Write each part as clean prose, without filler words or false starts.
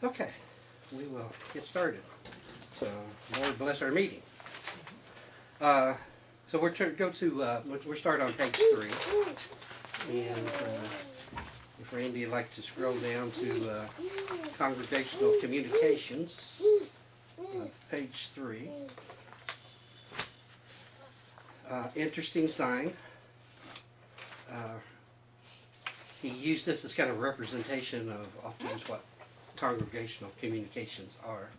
Okay, we will get started. So, Lord bless our meeting. So we'll start on page 3. And if Randy would like to scroll down to Congregational Communications, page 3. Interesting sign. He used this as kind of representation of often what congregational communications are.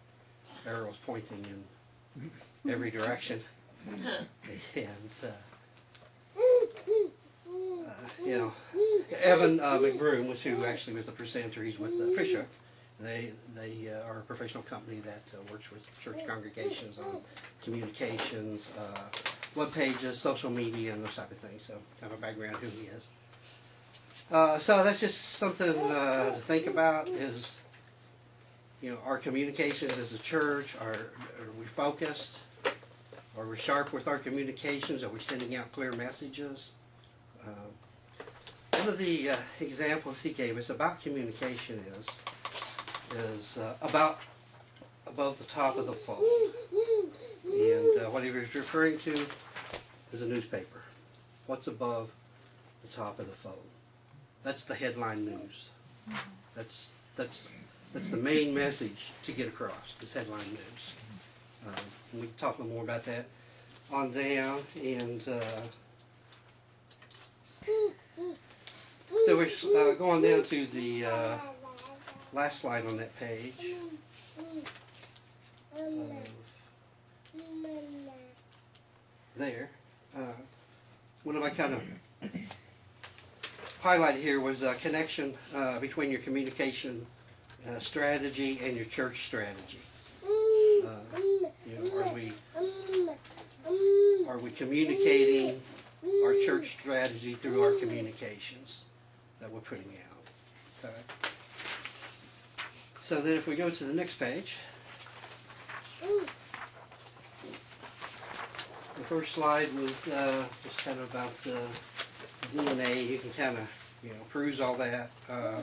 Arrows pointing in every direction. And, you know, Evan McBroom, who actually was the presenter, he's with Fisher. They are a professional company that works with church congregations on communications, web pages, social media, and those type of things. So, kind of a background who he is. So that's just something to think about is, you know, our communications as a church, are we focused? Are we sharp with our communications? Are we sending out clear messages? One of the examples he gave us about communication is about above the top of the fold. And what he was referring to is a newspaper. What's above the top of the fold? That's the headline news. That's the main message to get across, is headline news. We can talk a little more about that on down. And so we're going down to the last slide on that page. There. One of my kind of highlight here was a connection between your communication strategy and your church strategy. You know, are we communicating our church strategy through our communications that we're putting out? Okay. So then, if we go to the next page, the first slide was just kind of about DNA. You can kind of, you know, peruse all that. I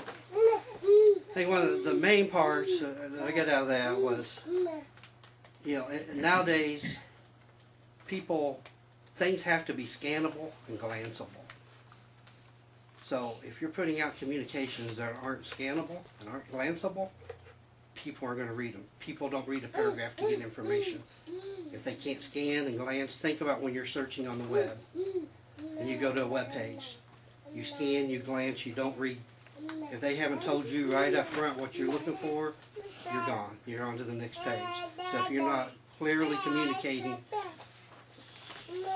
think one of the main parts that I got out of that was, you know, nowadays things have to be scannable and glanceable. So if you're putting out communications that aren't scannable and aren't glanceable, people aren't going to read them. People don't read a paragraph to get information. If they can't scan and glance, think about when you're searching on the web and you go to a web page. You scan, you glance, you don't read. If they haven't told you right up front what you're looking for, you're gone. You're on to the next page. So if you're not clearly communicating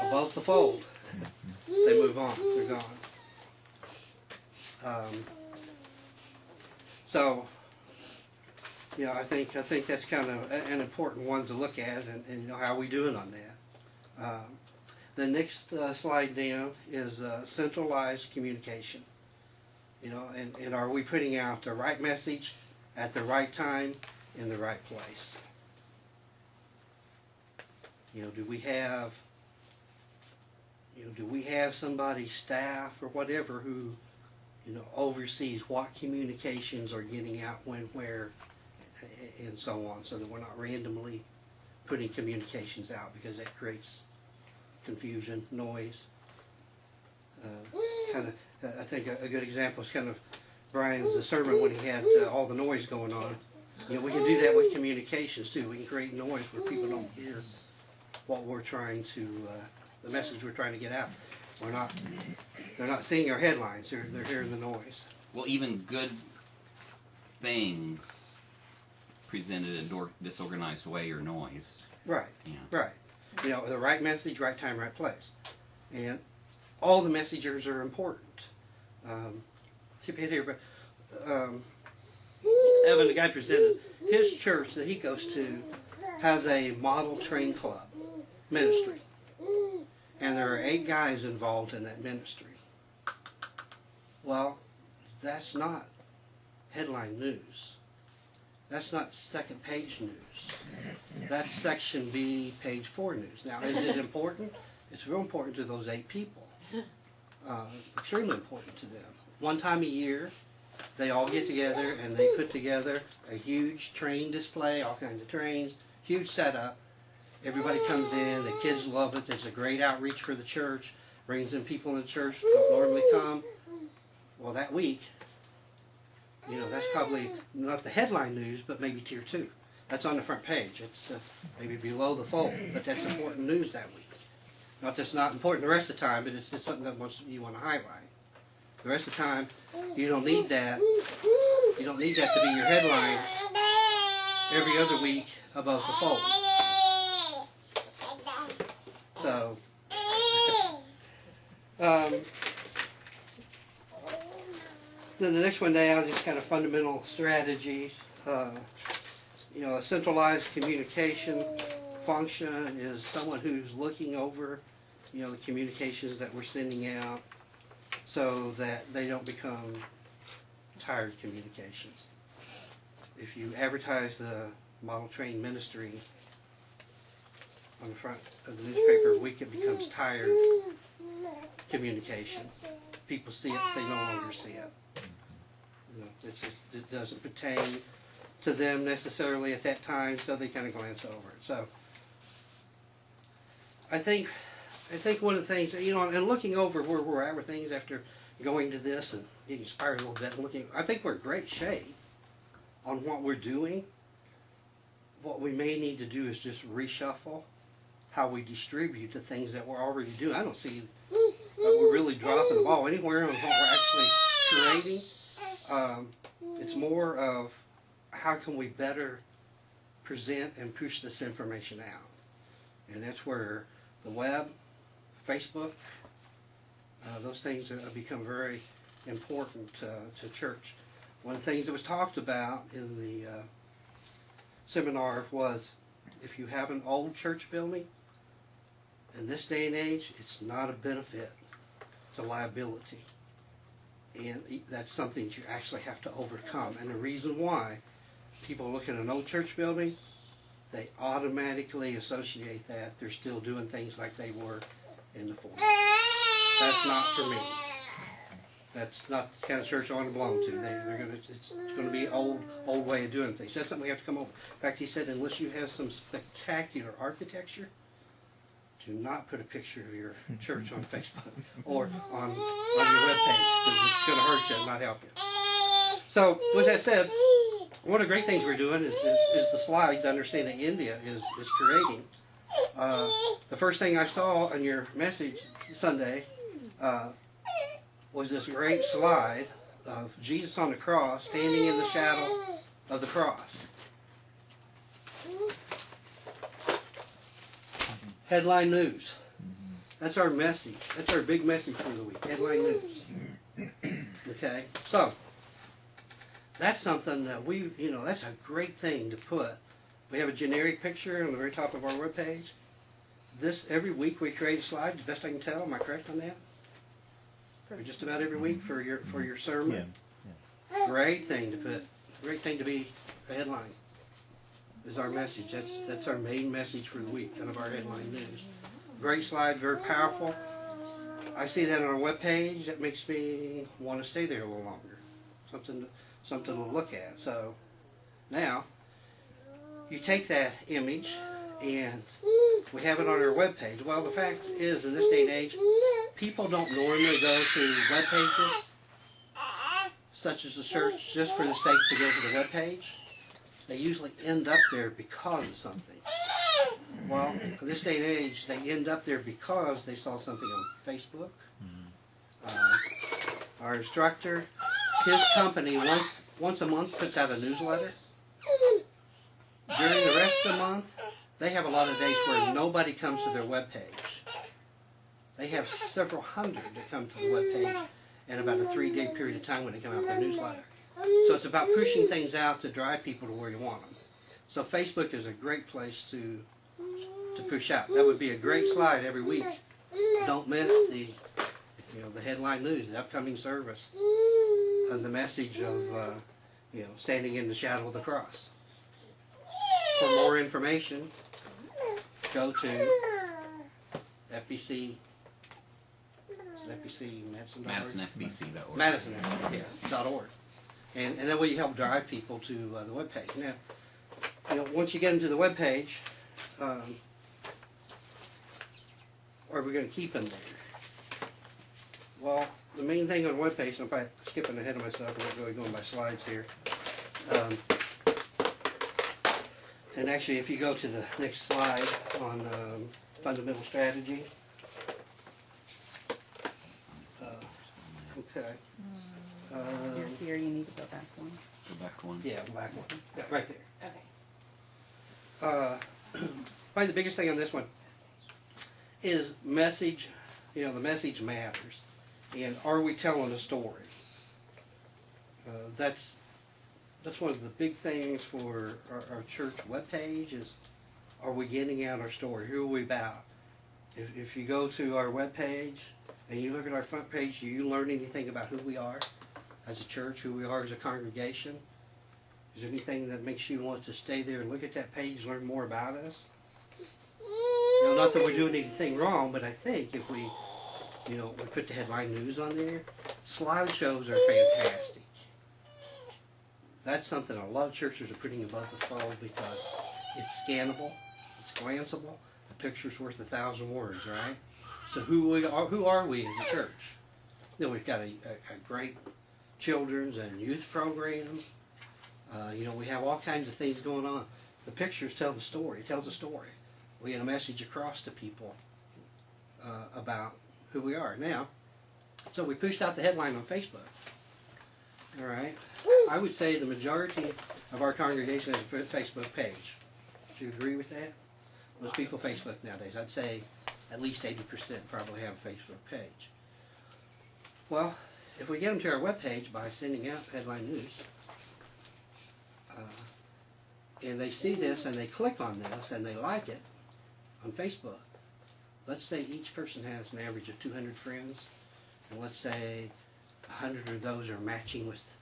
above the fold, they move on. They're gone. So, you know, I think that's kind of an important one to look at, and you know, how are we doing on that? The next slide down is centralized communication. You know, and are we putting out the right message at the right time in the right place? You know, do we have somebody, staff or whatever, who, you know, oversees what communications are getting out when, where, and so on, so that we're not randomly putting communications out, because that creates confusion, noise. Kind of, I think a good example is kind of Brian's sermon when he had all the noise going on. You know, we can do that with communications too. We can create noise where people don't hear what we're trying to, the message we're trying to get out. They're not seeing our headlines. They're hearing the noise. Well, even good things presented in a disorganized way are noise. Right. Yeah. Right. You know, the right message, right time, right place, and all the messengers are important. See here, but Evan, the guy presented, his church that he goes to has a model train club ministry, and there are 8 guys involved in that ministry. Well, that's not headline news. That's not second page news. That's section B, page 4 news. Now, is it important? It's real important to those 8 people. Extremely important to them. One time a year, they all get together and they put together a huge train display, all kinds of trains, huge setup. Everybody comes in, the kids love it. It's a great outreach for the church, brings in people in the church that don't normally come. Well, that week, you know, that's probably not the headline news, but maybe tier 2. That's on the front page. It's maybe below the fold, but that's important news that week. Not that's not important the rest of the time, but it's just something that you want to highlight. The rest of the time, you don't need that. You don't need that to be your headline every other week above the fold. So, then the next one down is kind of fundamental strategies. You know, a centralized communication function is someone who's looking over, you know, the communications that we're sending out so that they don't become tired communications. If you advertise the model train ministry on the front of the newspaper a week, it becomes tired communication. People see it, they no longer see it. You know, it's just, it doesn't pertain to them necessarily at that time, so they kind of glance over it. So I think one of the things, you know, and looking over where we're at with things after going to this and getting inspired a little bit, and looking, I think we're in great shape on what we're doing. What we may need to do is just reshuffle how we distribute the things that we're already doing. I don't see that we're really dropping the ball anywhere on what we're actually creating. It's more of how can we better present and push this information out. And that's where the web, Facebook, those things have become very important to church. One of the things that was talked about in the seminar was if you have an old church building, in this day and age, it's not a benefit, it's a liability. And that's something that you actually have to overcome. And the reason why people look at an old church building, they automatically associate that they're still doing things like they were in the 40s. That's not for me. That's not the kind of church I want to belong to. It's going to be old way of doing things. That's something we have to come over. In fact, he said, unless you have some spectacular architecture, do not put a picture of your church on Facebook or on your webpage, because it's going to hurt you and not help you. So, with that said, one of the great things we're doing is the slides. I understand that India is creating. The first thing I saw on your message Sunday was this great slide of Jesus on the cross, standing in the shadow of the cross. Headline news. That's our message. That's our big message for the week. Headline news. Okay? So, that's something that that's a great thing to put. We have a generic picture on the very top of our webpage. Every week we create a slide, as best I can tell. Am I correct on that? Just about every week for your sermon. Yeah. Great thing to put. Great thing to be a headline. Is our message. That's our main message for the week, kind of our headline news. Great slide, very powerful. I see that on our webpage. That makes me want to stay there a little longer. Something to look at. So now you take that image and we have it on our webpage. Well, the fact is, in this day and age, people don't normally go to web pages such as the church just for the sake to go to the web page. They usually end up there because of something. Well, in this day and age, they end up there because they saw something on Facebook. Our instructor, his company, once a month puts out a newsletter. During the rest of the month, they have a lot of days where nobody comes to their web page. They have several hundred that come to the web page in about a 3-day period of time when they come out with their newsletter. So it's about pushing things out to drive people to where you want them. So Facebook is a great place to push out. That would be a great slide every week. Don't miss the headline news, the upcoming service, and the message of standing in the shadow of the cross. For more information, go to FBC. Is it FBC Madison.org? MadisonFBC.org. MadisonFBC.org. and that way you help drive people to the web page. Now, you know, once you get them to the web page, are we going to keep them there? Well, the main thing on the web page, and I'm probably skipping ahead of myself, I'm not really going by slides here. And actually, if you go to the next slide on fundamental strategy. Okay. Here, you need to go back one. Go back one. Yeah, black one. Yeah, right there. Okay. Probably the biggest thing on this one is message. You know, the message matters. And are we telling a story? That's one of the big things for our church webpage is, are we getting out our story? Who are we about? If you go to our webpage and you look at our front page, do you learn anything about who we are as a church, who we are as a congregation? Is there anything that makes you want to stay there and look at that page, learn more about us? You know, not that we're doing anything wrong, but I think if we, you know, we put the headline news on there, slideshows are fantastic. That's something a lot of churches are putting above the fold because it's scannable, it's glanceable, a picture's worth 1,000 words, right? So who are we as a church? You know, we've got a great children's and youth program. You know, we have all kinds of things going on. The pictures tell the story. It tells a story. We get a message across to people about who we are. Now, so we pushed out the headline on Facebook. All right. I would say the majority of our congregation has a Facebook page. Do you agree with that? Most people Facebook nowadays. I'd say at least 80% probably have a Facebook page. Well, if we get them to our webpage by sending out headline news, and they see this and they click on this and they like it on Facebook, let's say each person has an average of 200 friends, and let's say 100 of those are matching with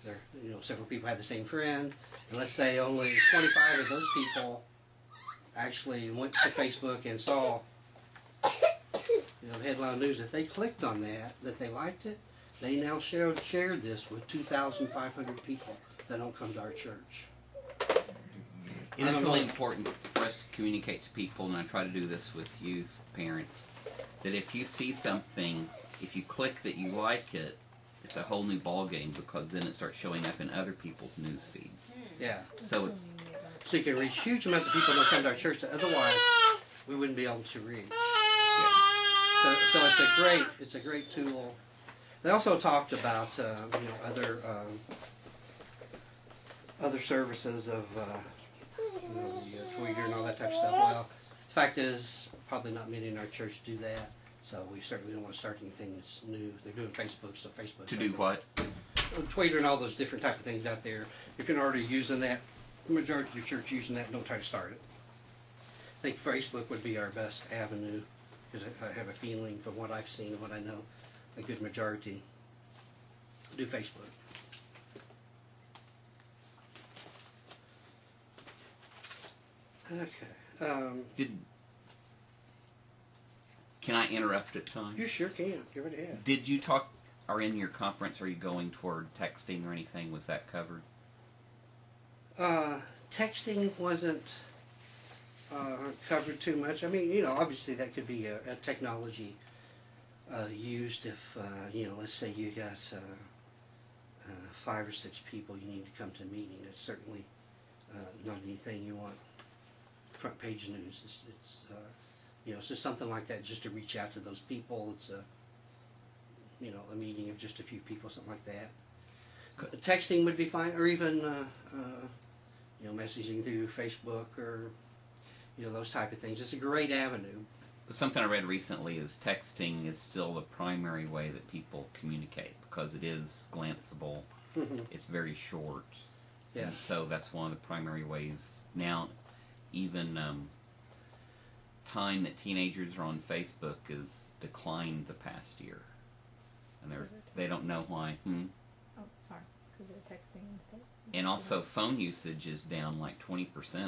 their, you know, several people have the same friend, and let's say only 25 of those people actually went to Facebook and saw, you know, the headline news. If they clicked on that they liked it, they now shared this with 2,500 people that don't come to our church. And it's really important for us to communicate to people, and I try to do this with youth, parents, that if you see something, if you click that you like it, it's a whole new ballgame because then it starts showing up in other people's news feeds. Yeah. So So you can reach huge amounts of people that come to our church that otherwise we wouldn't be able to reach. yeah. So it's a great tool. They also talked about you know, other services of you know, the Twitter and all that type of stuff. Well, the fact is, probably not many in our church do that. So we certainly don't want to start anything that's new. They're doing Facebook, so Facebook. To do what? Twitter and all those different type of things out there. If you're already using that, the majority of your church using that, don't try to start it. I think Facebook would be our best avenue because I have a feeling from what I've seen and what I know, a good majority do Facebook. Okay. Can I interrupt at times? You sure can. Give it ahead. Did you talk, or in your conference, are you going toward texting or anything? Was that covered? Texting wasn't covered too much. I mean, you know, obviously that could be a technology used if, you know, let's say you got 5 or 6 people you need to come to a meeting. That's certainly not anything you want front page news. It's you know, it's just something like that just to reach out to those people. It's a, you know, a meeting of just a few people, something like that. Texting would be fine, or even, you know, messaging through Facebook or, you know, those type of things. It's a great avenue. Something I read recently is texting is still the primary way that people communicate because it is glanceable. It's very short. Yeah. And so that's one of the primary ways. Now, even time that teenagers are on Facebook is declined the past year. And they don't know why. Oh, sorry. Because they're texting instead. And also phone usage is down like 20%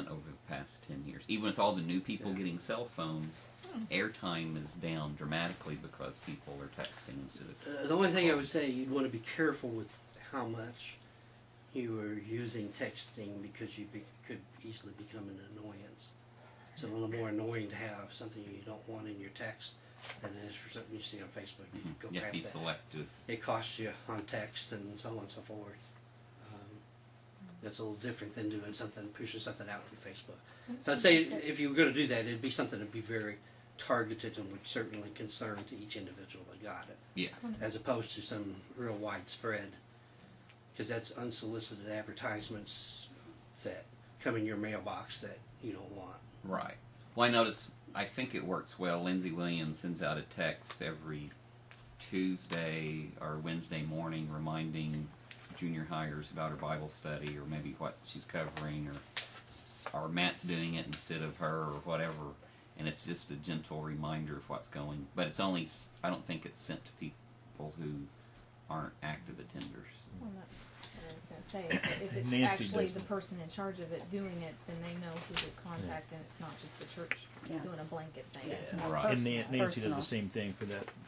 over the past 10 years. Even with all the new people getting cell phones, airtime is down dramatically because people are texting instead of... The only thing I would say, you'd want to be careful with how much you were using texting because you could easily become an annoyance. It's a little more annoying to have something you don't want in your text than it is for something you see on Facebook. You go You have to be past that. selective. It costs you on text and so on and so forth. That's a little different than doing something, pushing something out through Facebook. So I'd say if you were going to do that, it'd be something that'd be very targeted and would certainly concern to each individual that got it, Yeah. as opposed to some real widespread, because that's unsolicited advertisements that come in your mailbox that you don't want. Right. Well, I think it works well. Lindsay Williams sends out a text every Tuesday or Wednesday morning reminding junior hires about her Bible study, or maybe what she's covering, or Matt's doing it instead of her, or whatever. And it's just a gentle reminder of what's going. But it's only, I don't think it's sent to people who aren't active attenders. Well, that's what I was going to say. Is that if it's Nancy actually does the that. person in charge of it doing it, then they know who to contact, and it's not just the church Yes. doing a blanket thing. It's Yeah. more Right. And personal. Nancy does Personal. the same thing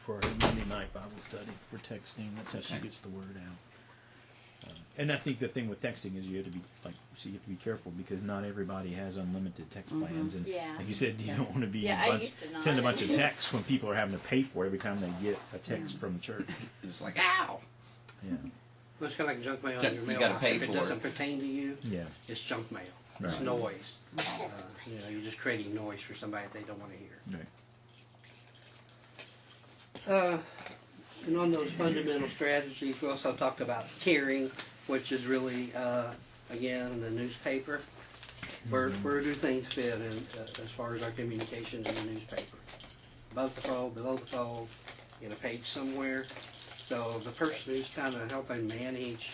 for her Monday night Bible study for texting. That's how she Okay. gets the word out. And I think the thing with texting is you have to be you have to be careful because not everybody has unlimited text plans, and Yeah. like you said, you Yes. don't want to be Yeah, I used to not. send a bunch of texts when people are having to pay for it every time they get a text from the church. It's like, ow! Yeah, Well, it's kind of like junk mail in Junk- your you mailbox. gotta pay If it for doesn't it. pertain to you, yeah. it's junk mail. It's Right. noise. You're just creating noise for somebody that they don't want to hear. Right. And on those fundamental strategies, we also talked about caring, which is really, again, the newspaper. Where do things fit in as far as our communication in the newspaper? Above the fold, below the fold, in a page somewhere. So the person who's kind of helping manage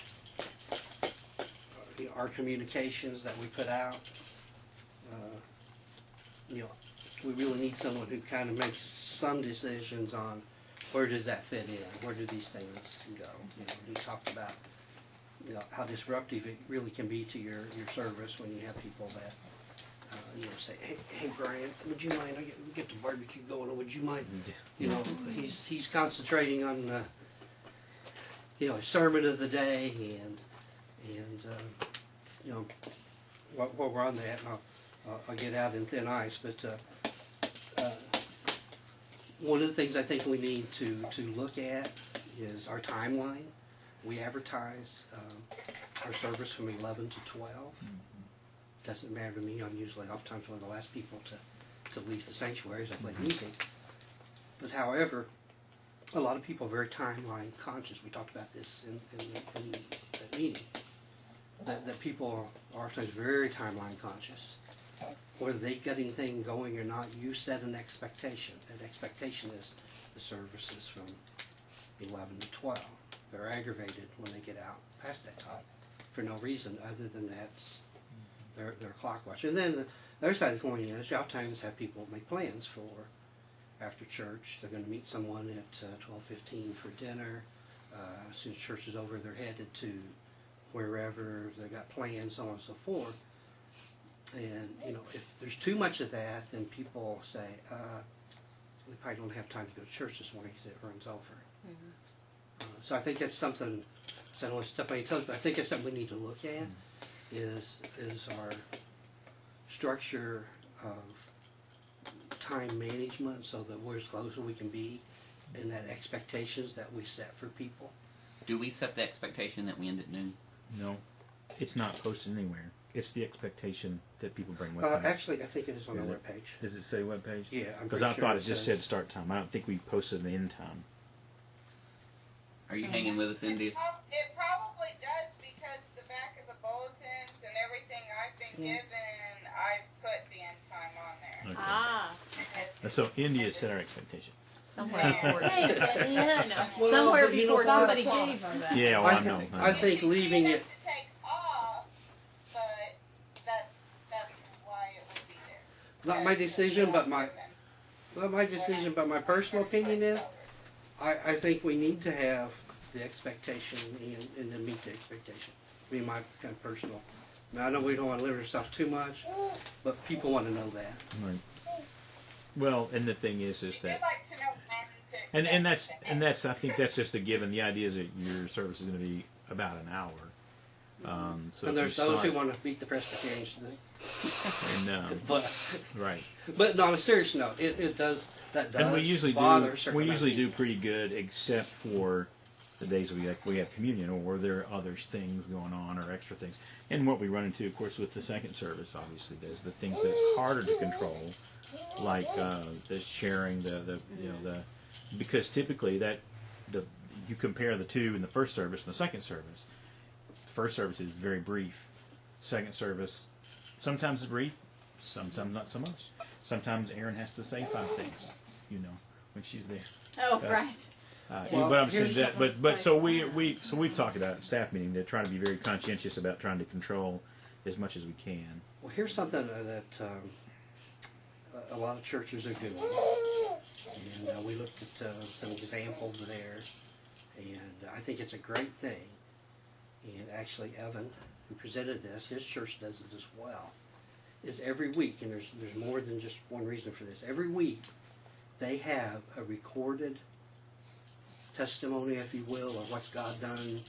our communications that we put out, we really need someone who kind of makes some decisions on where does that fit in, where do these things go. You talked about how disruptive it really can be to your service when you have people that say, hey Brian, would you mind? We get the barbecue going, or would you mind? He's concentrating on his sermon of the day, and while we're on that, I'll get out in thin ice, but one of the things I think we need to look at is our timeline. We advertise our service from 11 to 12. Doesn't matter to me. I'm usually oftentimes one of the last people to leave the sanctuaries. I play music. But however, a lot of people are very timeline conscious. We talked about this in that meeting. That people are oftentimes very timeline conscious. Whether they get anything going or not, you set an expectation. That expectation is the service is from 11 to 12. They're aggravated when they get out past that time for no reason other than that's their clock watch. And then the other side of the coin is you oftentimes have people make plans for after church. They're going to meet someone at 12:15 for dinner. As soon as church is over, they're headed to wherever they got plans, so on and so forth. And if there's too much of that, then people say, we probably don't have time to go to church this morning because it runs over. So I think that's something, so I don't want to step on your toes, but I think that's something we need to look at, is our structure of time management so that we're as close as we can be and that expectations that we set for people. Do we set the expectation that we end at noon? No, it's not posted anywhere. It's the expectation that people bring with them. Actually, I think it is on Is the it? webpage. Does it say webpage? Yeah, I'm Because pretty I sure thought it it just says- said start time. I don't think we posted an end time. Are you hanging with us, India? It probably does because the back of the bulletins and everything I've been Yes. given, I've put the end time on there. Okay. Ah. So India set our expectation. Somewhere before. Thanks, India. No. Somewhere but you before know, Somebody 2 o'clock. gave her that. Yeah, well, I know. I think leaving You it. have to take off, but that's why it would be there. Not my Because decision, but it's my given. well, my decision, but my personal opinion is, I think we need to have the expectation and to meet the expectation. Be my kind of personal. Now I know we don't want to limit ourselves too much, but people want to know that. Right. Well, and the thing is You'd that, like to know when to and expect that's I think that's just a given. The idea is that your service is going to be about an hour. So And if there's you those who start- want to beat the Presbyterians today. and, But right. no, on a serious note, it does And we usually bother a do. certain We amount of usually do people. pretty good, except for the days we have communion, or there are other things going on, or extra things. And what we run into, of course, with the second service, obviously, there's the things that's harder to control, like the sharing, because typically you compare the two in the first service and the second service. The first service is very brief. Second service sometimes is brief, sometimes not so much. Sometimes Erin has to say 5 things, when she's there. Oh, right. Well, But I'm saying here's- that, but so we've talked about at staff meeting that trying to be very conscientious about trying to control as much as we can. Well, here's something that a lot of churches are doing, and we looked at some examples there, and I think it's a great thing. And actually, Evan, who presented this, his church does it as well. Is every week, and there's more than just one reason for this. Every week, they have a recorded testimony, if you will, of what's God done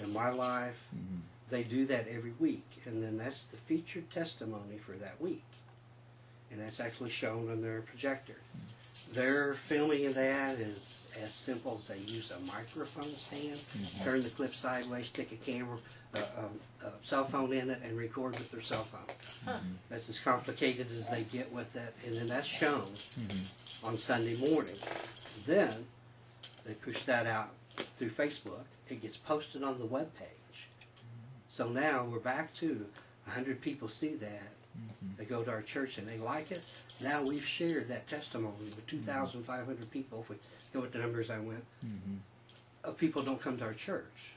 in my life. Mm-hmm. They do that every week, and then that's the featured testimony for that week. And that's actually shown on their projector. Their filming of that is as simple as they use a microphone stand, turn the clip sideways, stick a camera, a cell phone in it, and record with their cell phone. That's as complicated as they get with it, and then that's shown on Sunday morning. Then they push that out through Facebook. It gets posted on the web page. So now we're back to 100 people see that. They go to our church and they like it. Now we've shared that testimony with 2,500 people. If we go with the numbers I went, of people don't come to our church.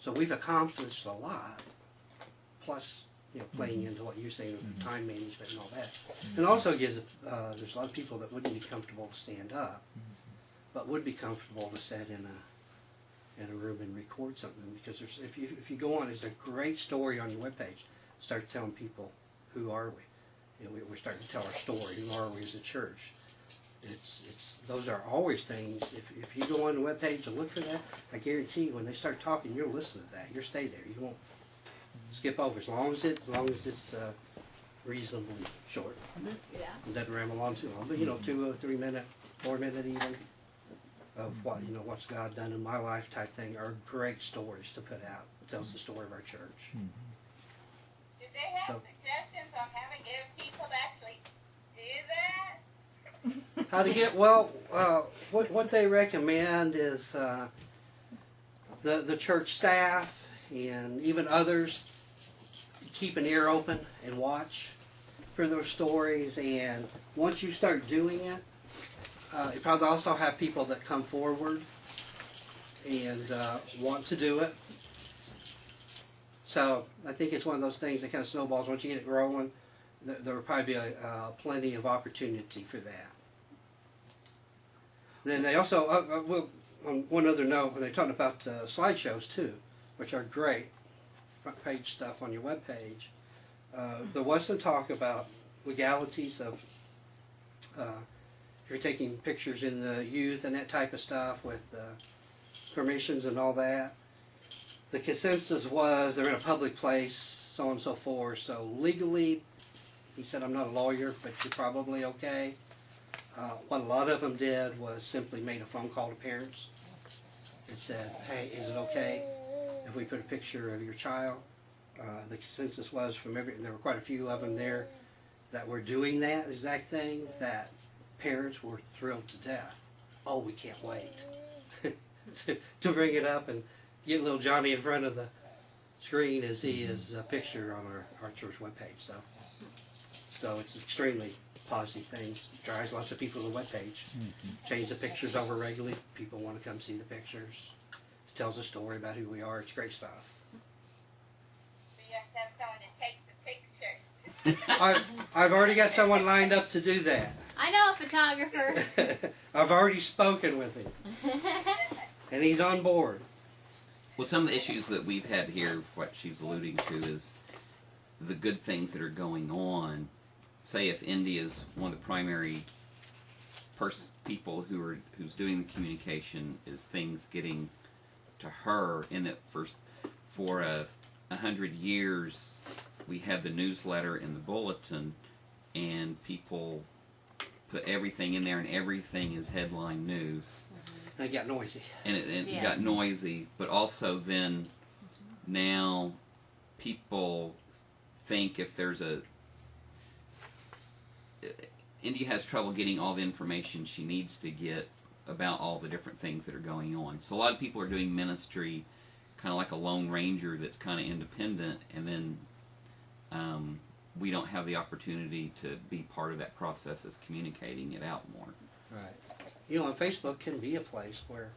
So we've accomplished a lot. Plus, playing into what you're saying with time management and all that. And also gives there's a lot of people that wouldn't be comfortable to stand up, but would be comfortable to sit in a room and record something. Because if you go on, there's a great story on your webpage. Start telling people, who are we? We're starting to tell our story. Who are we as a church? Those are always things. If you go on the webpage and look for that, I guarantee when they start talking, you'll listen to that. You'll stay there. You won't skip over as long as it's reasonably short. Yeah. It doesn't ramble on too long. But 2 or 3 minute, 4 minute even of what's God done in my life type thing are great stories to put out. It tells the story of our church. Did they have suggestions on how to get people to actually do that? How to get what they recommend is the church staff and even others keep an ear open and watch for those stories. And once you start doing it, you probably also have people that come forward and want to do it. So I think it's one of those things that kind of snowballs. Once you get it rolling, there will probably be plenty of opportunity for that. Then they also, on one other note, when they talked about slideshows too, which are great, front page stuff on your webpage, there was some talk about legalities of if you're taking pictures in the youth and that type of stuff with permissions and all that. The consensus was they're in a public place, so on and so forth. So legally, he said, I'm not a lawyer, but you're probably okay. What a lot of them did was simply made a phone call to parents and said, hey, is it okay if we put a picture of your child? The consensus was and there were quite a few of them there that were doing that exact thing, that parents were thrilled to death. Oh, we can't wait to bring it up and get little Johnny in front of the screen and see his picture on our church webpage. So it's extremely positive thing. Drives lots of people to the webpage. Change the pictures over regularly. People want to come see the pictures. It tells a story about who we are. It's great stuff. So you have to have someone to take the pictures. I've already got someone lined up to do that. I know a photographer. I've already spoken with him, and he's on board. Well, some of the issues that we've had here, what she's alluding to, is the good things that are going on. Say if Indy is one of the primary people who's doing the communication, is things getting to her in that for a 100 years, we had the newsletter and the bulletin, and people put everything in there, and everything is headline news. And it got noisy. And it Yeah. got noisy, but also then now people think if there's India has trouble getting all the information she needs to get about all the different things that are going on. So a lot of people are doing ministry kind of like a lone ranger that's kind of independent, and then we don't have the opportunity to be part of that process of communicating it out more. Right. You know, and Facebook can be a place where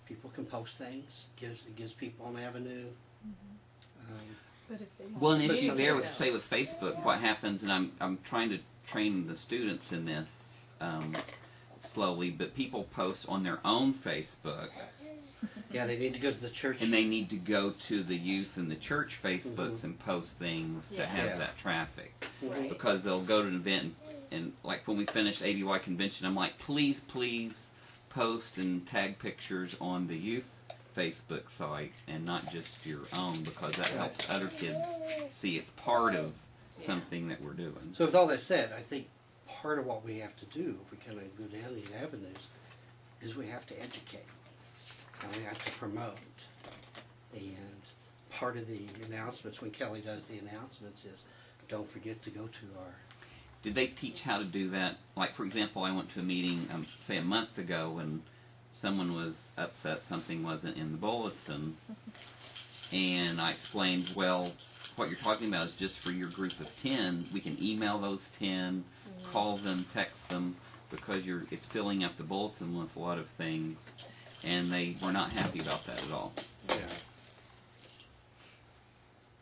people can post things. It gives people an avenue. But if they Well, an But issue some- there with, say, with Facebook, what happens, and I'm trying to train the students in this slowly, but people post on their own Facebook, Yeah, they need to go to the church. and they need to go to the youth and the church Facebooks and post things to Yeah. have Yeah. that traffic. Mhm. Because they'll go to an event, and like when we finished ABY convention, I'm like, please post and tag pictures on the youth Facebook site and not just your own, because that helps other kids see it's part of something that we're doing. So with all that said, I think part of what we have to do, if we kind of go down these avenues, is we have to educate. And we have to promote. And part of the announcements, when Kelly does the announcements, is don't forget to go to our... Did they teach how to do that? Like, for example, I went to a meeting, say a month ago, and someone was upset something wasn't in the bulletin, and I explained, well, what you're talking about is just for your group of 10. We can email those 10, call them, text them, because it's filling up the bulletin with a lot of things, and they were not happy about that at all. Yeah.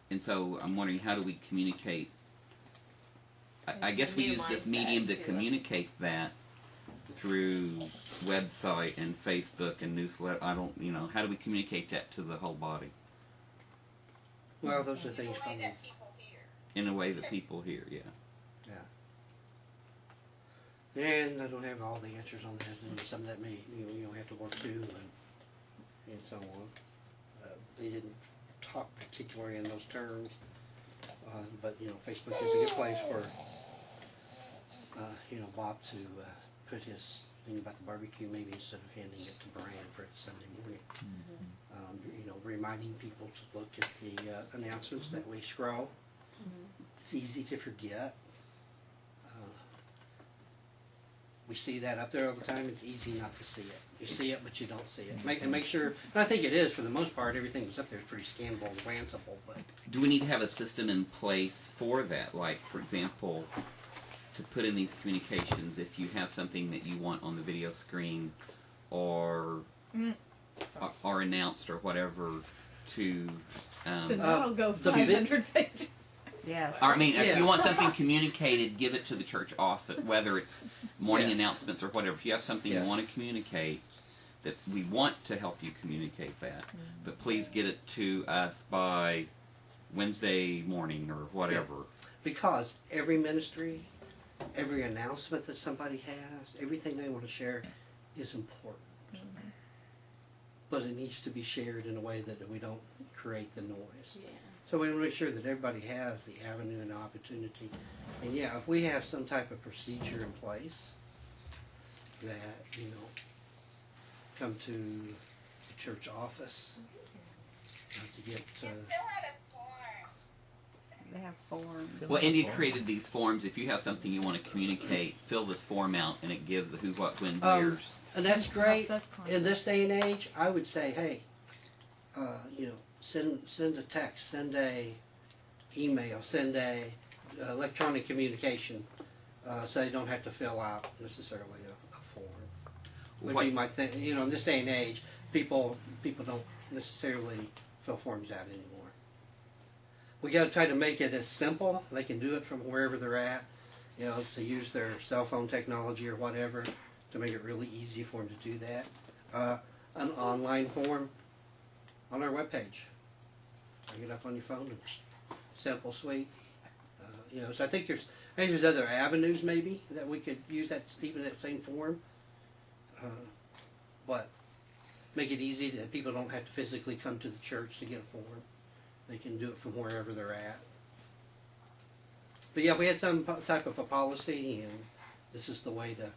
And so I'm wondering, how do we communicate? I guess we New use this mindset medium to to it. communicate that through website and Facebook and newsletter. How do we communicate that to the whole body Well, those are In things a way probably... that people hear. in a way that people hear? Yeah. Yeah. And I don't have all the answers on that, and some of that may, you know, have to work through and so on. They didn't talk particularly in those terms, but, you know, Facebook is a good place for, you know, Bob to put his thing about the barbecue, maybe instead of handing it to Brian for Sunday morning. You know, reminding people to look at the announcements that we scroll. It's easy to forget. We see that up there all the time. It's easy not to see it. You see it, but you don't see it. Make sure. And I think it is, for the most part. Everything that's up there is pretty scannable and glanceable. But Do we need to have a system in place for that? Like, for example, to put in these communications, if you have something that you want on the video screen, or announced or whatever, to Then that'll go the 500 pages. Yes. or, I mean, if Yeah. you want something communicated, give it to the church office, whether it's morning Yes. announcements or whatever. If you have something Yes. you want to communicate, that we want to help you communicate that, but please get it to us by Wednesday morning or whatever. because every ministry, every announcement that somebody has, everything they want to share is important. But it needs to be shared in a way that we don't create the noise. Yeah. So we want to make sure that everybody has the avenue and opportunity. And yeah, if we have some type of procedure in place that, you know, come to the church office to get, You can fill out a form. They have forms. Well, India created these forms. If you have something you want to communicate, fill this form out, and it gives the who, what, when, where's. and that's great. Helps us In this day and age, I would say, hey, you know, send a text, send a email, send a electronic communication, so they don't have to fill out necessarily a form. Would What- be my thing. You know, in this day and age, people don't necessarily fill forms out anymore. We got to try to make it as simple. They can do it from wherever they're at. You know, to use their cell phone technology or whatever to make it really easy for them to do that. An online form on our webpage. Bring it up on your phone. It's simple, sweet. You know, so I think there's other avenues maybe that we could use even that same form. But make it easy that people don't have to physically come to the church to get a form. They can do it from wherever they're at. But yeah, if we had some type of a policy, and this is the way to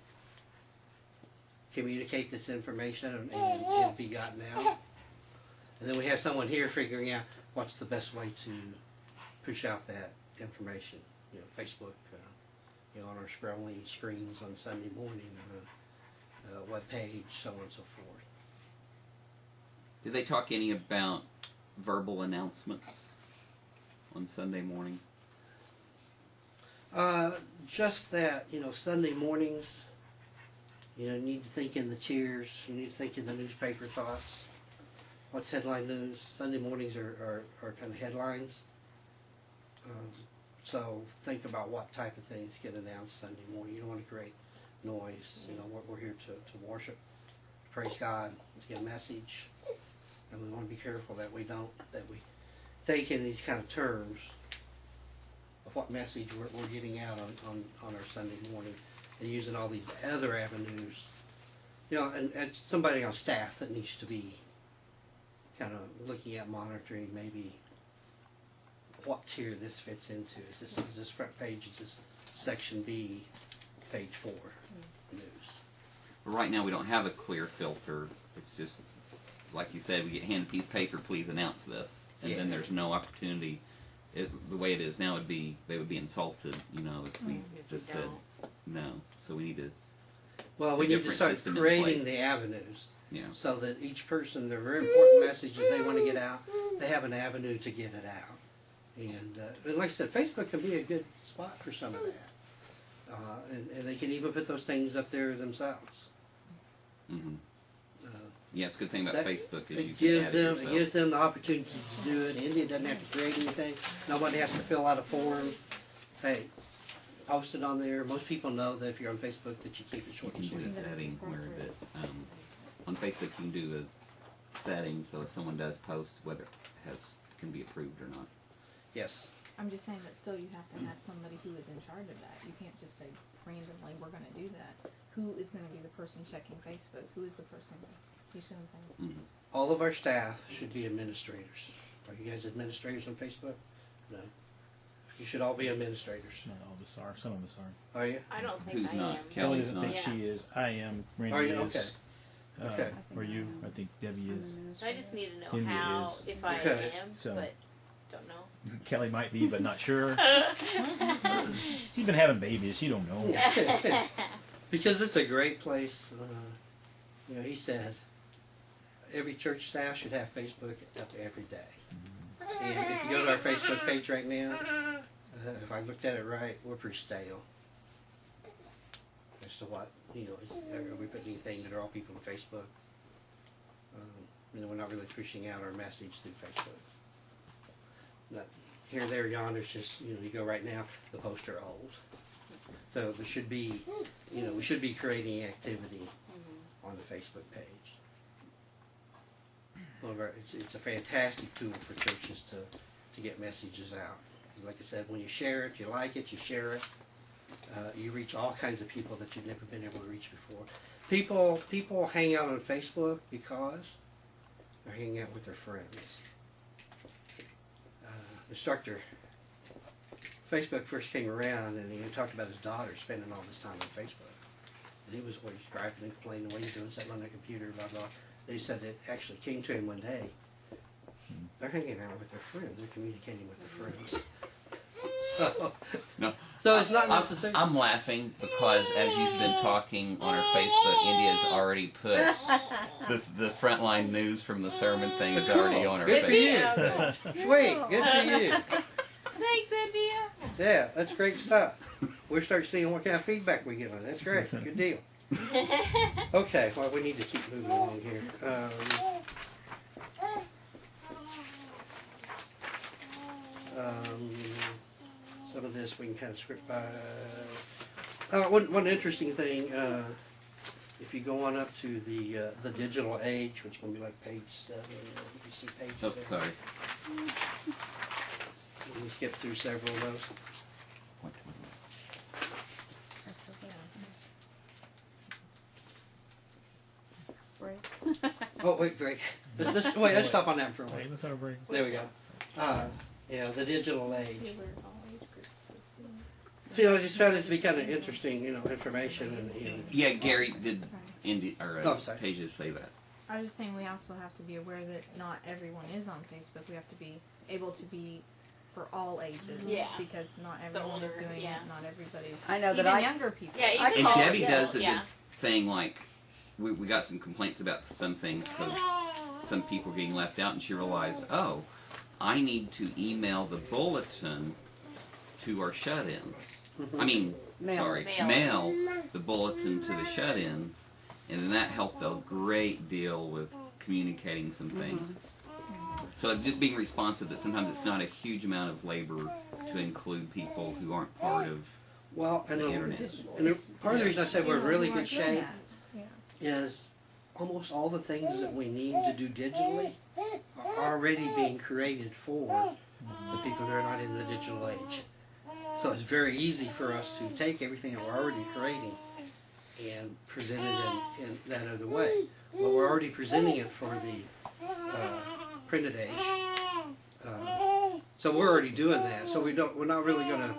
communicate this information, and it'd be gotten out. And then we have someone here figuring out what's the best way to push out that information. You know, Facebook, on our scrolling screens on Sunday morning, web page, so on and so forth. Did they talk any about verbal announcements on Sunday morning? Just that, Sunday mornings, you need to think in the cheers, you need to think in the newspaper thoughts. What's headline news? Sunday mornings are kind of headlines. So think about what type of things get announced Sunday morning. You don't want to create noise. We're here to worship, to praise God, to get a message. And we want to be careful that we think in these kind of terms of what message we're getting out on our Sunday morning, and using all these other avenues. And somebody on staff that needs to be kind of looking at monitoring maybe what tier this fits into. Is this front page? Is this section B, page 4 news? But right now we don't have a clear filter. It's just, like you said, we get handed a piece of paper, please announce this. And then there's no opportunity. The way it is now would be, they would be insulted, if we just said no. So we need to... Well, we a need to different start system in creating place. the avenues. Yeah. So that each person, their very important message that they want to get out, they have an avenue to get it out. And like I said, Facebook can be a good spot for some of that. And they can even put those things up there themselves. Mm-hmm. Yeah, it's a good thing about Facebook is It you can add it yourself. gives them the opportunity to do it. India doesn't have to create anything. Nobody has to fill out a form. Hey, post it on there. Most people know that if you're on Facebook that you keep it You short can and do sweet. a setting where that on Facebook you can do the settings so if someone does post whether it can be approved or not. Yes. I'm just saying that still you have to have somebody who is in charge of that. You can't just say randomly we're going to do that. Who is going to be the person checking Facebook? Who is the person? Do you see what I'm saying? Mm-hmm. All of our staff should be administrators. Are you guys administrators on Facebook? No. You should all be administrators. Not all of us are. Some of us are. Are you? I don't think Who's I not? am. Kelly Kelly's doesn't not. think Yeah. she is. I am. Randy Are you? is. Okay. Or you? I think Debbie is. So I just need to know India how, is. if I Okay. am, So- but don't know. Kelly might be, but not sure. She's been having babies. She don't know. Because it's a great place. He said every church staff should have Facebook up every day. And if you go to our Facebook page right now, if I looked at it right, we're pretty stale as to what, are we putting anything to draw people to Facebook? We're not really pushing out our message through Facebook. But here, there, yonder, it's just, you go right now, the posts are old. So there should be, we should be creating activity on the Facebook page. It's a fantastic tool for churches to get messages out. Like I said, when you share it, you like it, you share it, you reach all kinds of people that you've never been able to reach before. People hang out on Facebook because they're hanging out with their friends. Instructor, Facebook first came around, and he talked about his daughter spending all this time on Facebook. And he was always griping and complaining what he's doing, sitting on their computer, blah, blah. They said it actually came to him one day. They're hanging out with their friends. They're communicating with their friends. No. So it's not necessary. I'm laughing because as you've been talking on our Facebook, India's already put the frontline news from the sermon thing is already on our Good for Facebook. you. Sweet. Good for you. Thanks, India. Yeah, that's great stuff. We'll start seeing what kind of feedback we get on it. That's great. Good deal. Okay, well, we need to keep moving along here. Some of this we can kind of script by. One interesting thing, if you go on up to the digital age, which is going to be like page 7, if you see pages Oh, there. sorry. We skip through several of those. Oh, wait, break. Let's stop on that for a Hey, minute. let's have a break. There we go. Yeah, the digital age. Be aware of all age groups, though, too. You know, I just found this to be kind of interesting, you know, information and Yeah, Gary did Sorry. Indy or Oh, I'm sorry. Pages say that. I was just saying we also have to be aware that not everyone is on Facebook. We have to be able to be for all ages. Yeah. Because not everyone is older, doing yeah. it. Not everybody's. I know that even I- younger people. Yeah, I even And call all- Debbie yeah, does a yeah. good thing, like, we got some complaints about some things because some people were getting left out, and she realized, oh, I need to email the bulletin to our shut-ins. I mean, Mail. sorry, Mail. mail the bulletin to the shut-ins, and then that helped a great deal with communicating some things. So just being responsive that sometimes it's not a huge amount of labor to include people who aren't part of well, and the internet. part of the reason I said we're in really We good aren't doing shape that. Yeah. is almost all the things that we need to do digitally are already being created for the people that are not in the digital age. So it's very easy for us to take everything that we're already creating and present it in that other way. Well, we're already presenting it for the printed age. So we're already doing that. So we're not really going to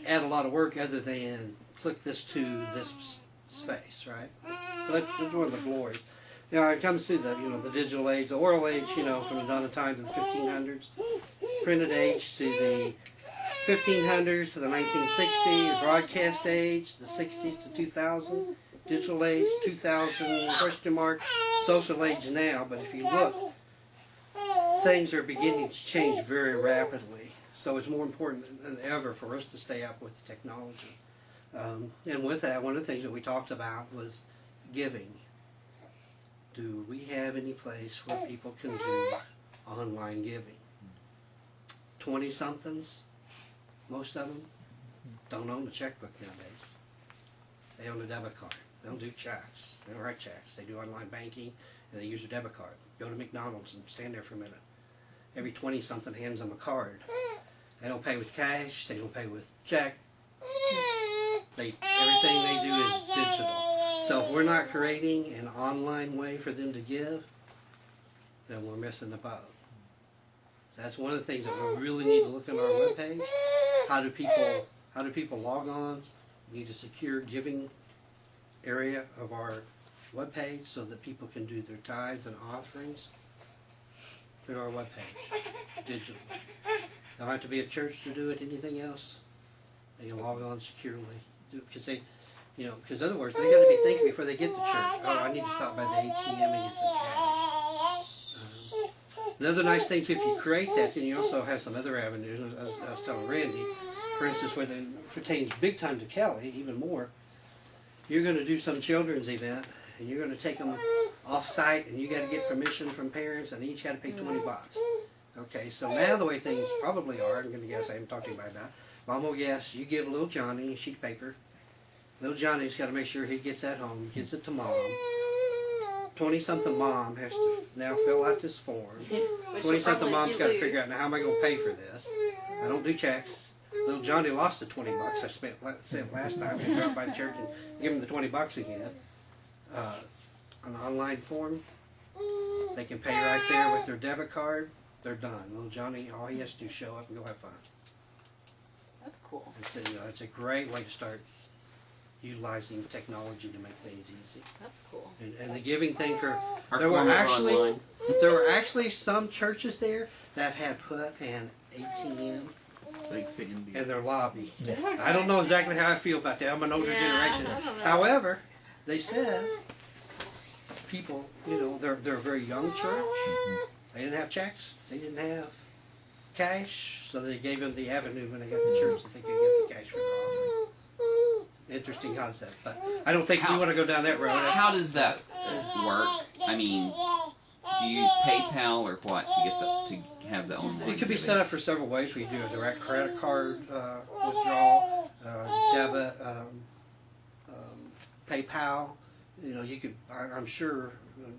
add a lot of work other than click this to this space, right? So that's one of the glories. Now, it comes to the digital age, the oral age, from the dawn of time to the 1500s, printed age to the 1500s to the 1960s, the broadcast age, the 60s to 2000, digital age, 2000, question mark, social age now. But if you look, things are beginning to change very rapidly. So it's more important than ever for us to stay up with the technology. And with that, one of the things that we talked about was giving. Do we have any place where people can do online giving? 20-somethings, most of them, don't own a checkbook nowadays. They own a debit card. They don't do checks. They don't write checks. They do online banking, and they use a debit card. Go to McDonald's and stand there for a minute. Every 20-something hands them a card. They don't pay with cash. They don't pay with check. Everything they do is digital. So if we're not creating an online way for them to give, then we're missing the boat. That's one of the things that we really need to look at our webpage. How do people log on? We need a secure giving area of our webpage so that people can do their tithes and offerings through our webpage, digitally. They don't have to be at church to do it, anything else. They can log on securely. Because because otherwise they got to be thinking before they get to church, oh, I need to stop by the ATM and get some cash. Another nice thing too, if you create that, then you also have some other avenues. As I was telling Randy, for instance, where it pertains big time to Kelly, even more, you're going to do some children's event, and you're going to take them off-site, and you got to get permission from parents, and each got to pay $20. Okay, so now the way things probably are, I'm going to guess, I haven't talked to anybody about it, but I'm going to guess you give little Johnny a sheet of paper. Little Johnny's got to make sure he gets that home, gets it to mom. 20-something mom has to now fill out this form. 20-something mom's got to figure out, now how am I going to pay for this? I don't do checks. Little Johnny lost the $20 I sent last time. He dropped by the church and give him the $20 again. An online form. They can pay right there with their debit card. They're done. Little Johnny, all he has to do is show up and go have fun. That's cool. And so, it's a great way to start utilizing technology to make things easy. That's cool. And the giving thing for Our there were forms are actually online. there were actually some churches there that had put an ATM Thanks to Indy. in their lobby. I don't know exactly how I feel about that. I'm an older generation. I don't know. However, they said people, they're a very young church. They didn't have checks. They didn't have cash, so they gave them the avenue when they got to church that they could get the cash for the offering. Interesting concept, but I don't think we want to go down that road. How does that work? I mean, do you use PayPal or what to have the online? It could be giving? set up for several ways. We do a direct credit card withdrawal, debit, PayPal. You could. I'm sure.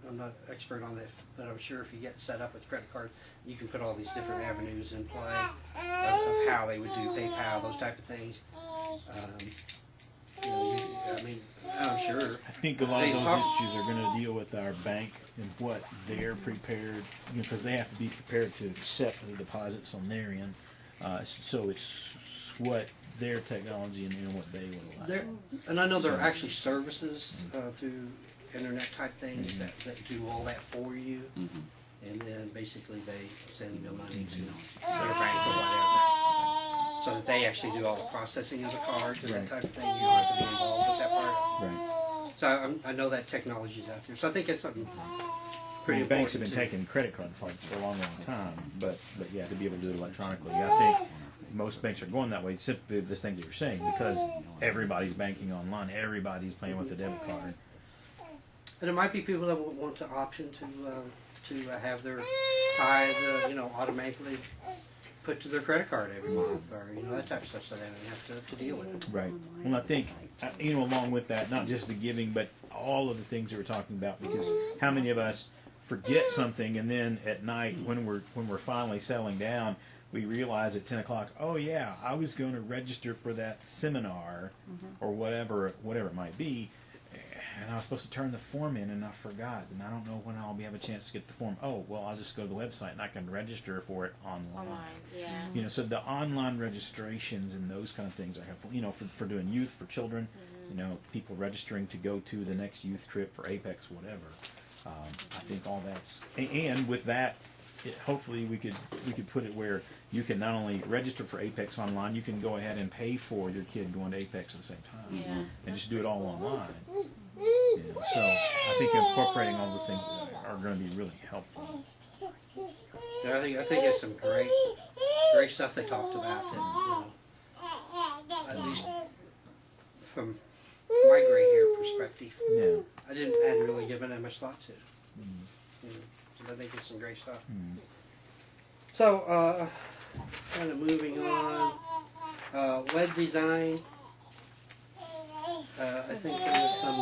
I'm not an expert on that, but I'm sure if you get set up with credit card, you can put all these different avenues in play of how they would do PayPal, those type of things. You know, I mean, I'm sure. I think a lot of They those talk- issues are going to deal with our bank and what they're prepared, because they have to be prepared to accept the deposits on their end. So it's what their technology and what they will allow. There, and I know there are actually services through internet type things that do all that for you, and then basically they send the money to their bank or whatever, so that they actually do all the processing of the cards and that type of thing. You don't have to be involved with that part. Right. So I know that technology's out there. So I think it's something pretty Banks have important been too. taking credit card deposits for a long, long time, but yeah, to be able to do it electronically, I think most banks are going that way. Simply the thing that you're saying, because everybody's banking online, everybody's playing with the debit card. And there might be people that would want the option to have their tithe, automatically put to their credit card every month, or that type of stuff, so they don't have to deal with it. Right. Well, I think along with that, not just the giving, but all of the things that we're talking about. Because how many of us forget something, and then at night when we're finally settling down, we realize at 10 o'clock, oh yeah, I was going to register for that seminar or whatever it might be, and I was supposed to turn the form in and I forgot, and I don't know when I'll have a chance to get the form. Oh, well, I'll just go to the website and I can register for it online. Yeah. So the online registrations and those kind of things are helpful. For doing youth, for children, people registering to go to the next youth trip for Apex, whatever. I think all that's, and with that, hopefully we could put it where you can not only register for Apex online, you can go ahead and pay for your kid going to Apex at the same time, Yeah. and just do it all online. So I think incorporating all those things are going to be really helpful. Yeah, I think it's some great stuff they talked about that, at least from my gray hair perspective, Yeah. I hadn't really given that much thought to. So I think it's some great stuff. So, kind of moving on, web design. I think there was some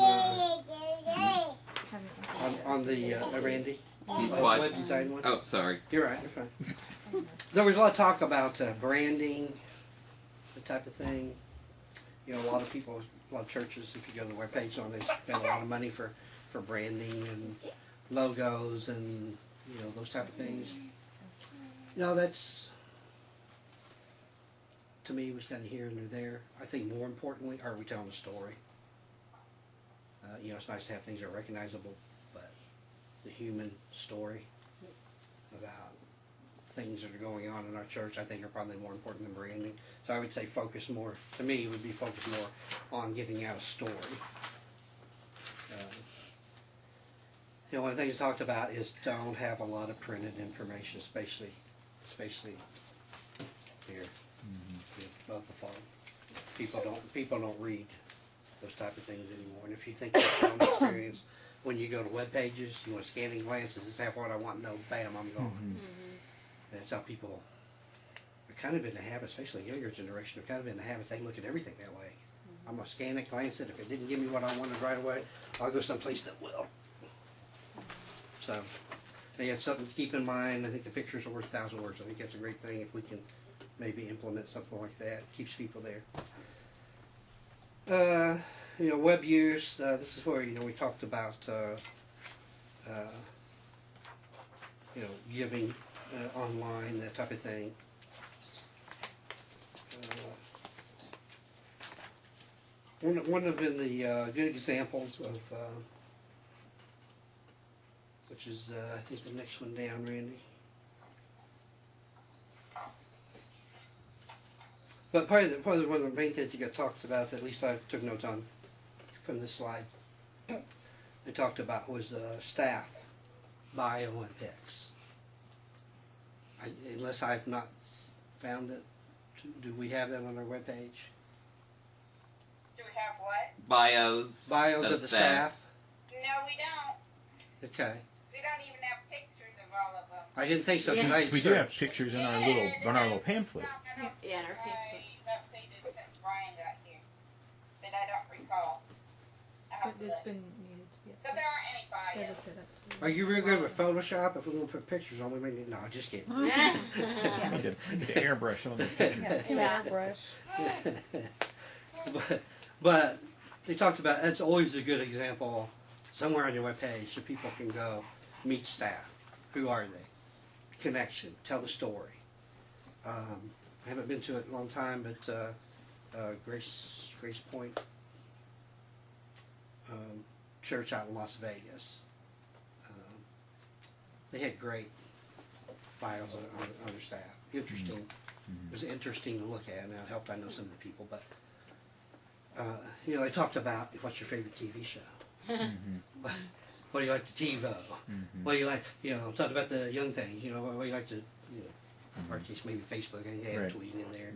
on the Randy What? web design one. Oh, sorry. You're right. You're fine. There was a lot of talk about branding, the type of thing. A lot of people, a lot of churches, if you go to the webpage, they spend a lot of money for branding and logos and those type of things. That's, to me, was kind of here and there. I think more importantly, are we telling a story? It's nice to have things that are recognizable, but the human story about things that are going on in our church, I think, are probably more important than branding. So I would say focus more, to me, would be focus more on giving out a story. One of the things talked about is don't have a lot of printed information, especially here, above the phone. People don't read those type of things anymore. And if you think that's your own experience, when you go to web pages, you want to scan and glance, is this what I want? No, bam, I'm gone. That's how people are kind of in the habit, especially younger generation, are kind of in the habit. They look at everything that way. I'm gonna scan it, glance it. If it didn't give me what I wanted right away, I'll go someplace that will. So, I think it's something to keep in mind. I think the pictures are worth 1,000 words. I think that's a great thing if we can maybe implement something like that. Keeps people there. Web use. This is where we talked about giving online, that type of thing. One of the good examples of which is, I think, the next one down, Randy. But probably one of the main things that got talked about, at least I took notes on from this slide, they talked about was staff bio and pics. Unless I've not found it, do we have that on our webpage? Do we have what? Bios Bios of the staff? No, we don't. Okay. We don't even have pictures of all of them. I didn't think so. 'Cause I We do have searched. pictures in our little pamphlet. Yeah, in our pamphlet. I've updated since Brian got here, but I don't recall. It's been needed to be But there aren't any I bios. looked it up. Are you real good with Photoshop? If we're going to put pictures on, we may need. No, just kidding. Need to airbrush on the picture. Yeah, brush. but they talked about that's always a good example somewhere on your webpage so people can go meet staff. Who are they? Connection. Tell the story. I haven't been to it in a long time, but Grace Point church out in Las Vegas. They had great bios on their staff. Interesting. It was interesting to look at, and it helped I know some of the people. But you know, they talked about what's your favorite TV show. What do you like to TiVo? What do you like? You know, talked about the young things. You know, what do you like to? You know, in our case, maybe Facebook. And they have tweeting in there.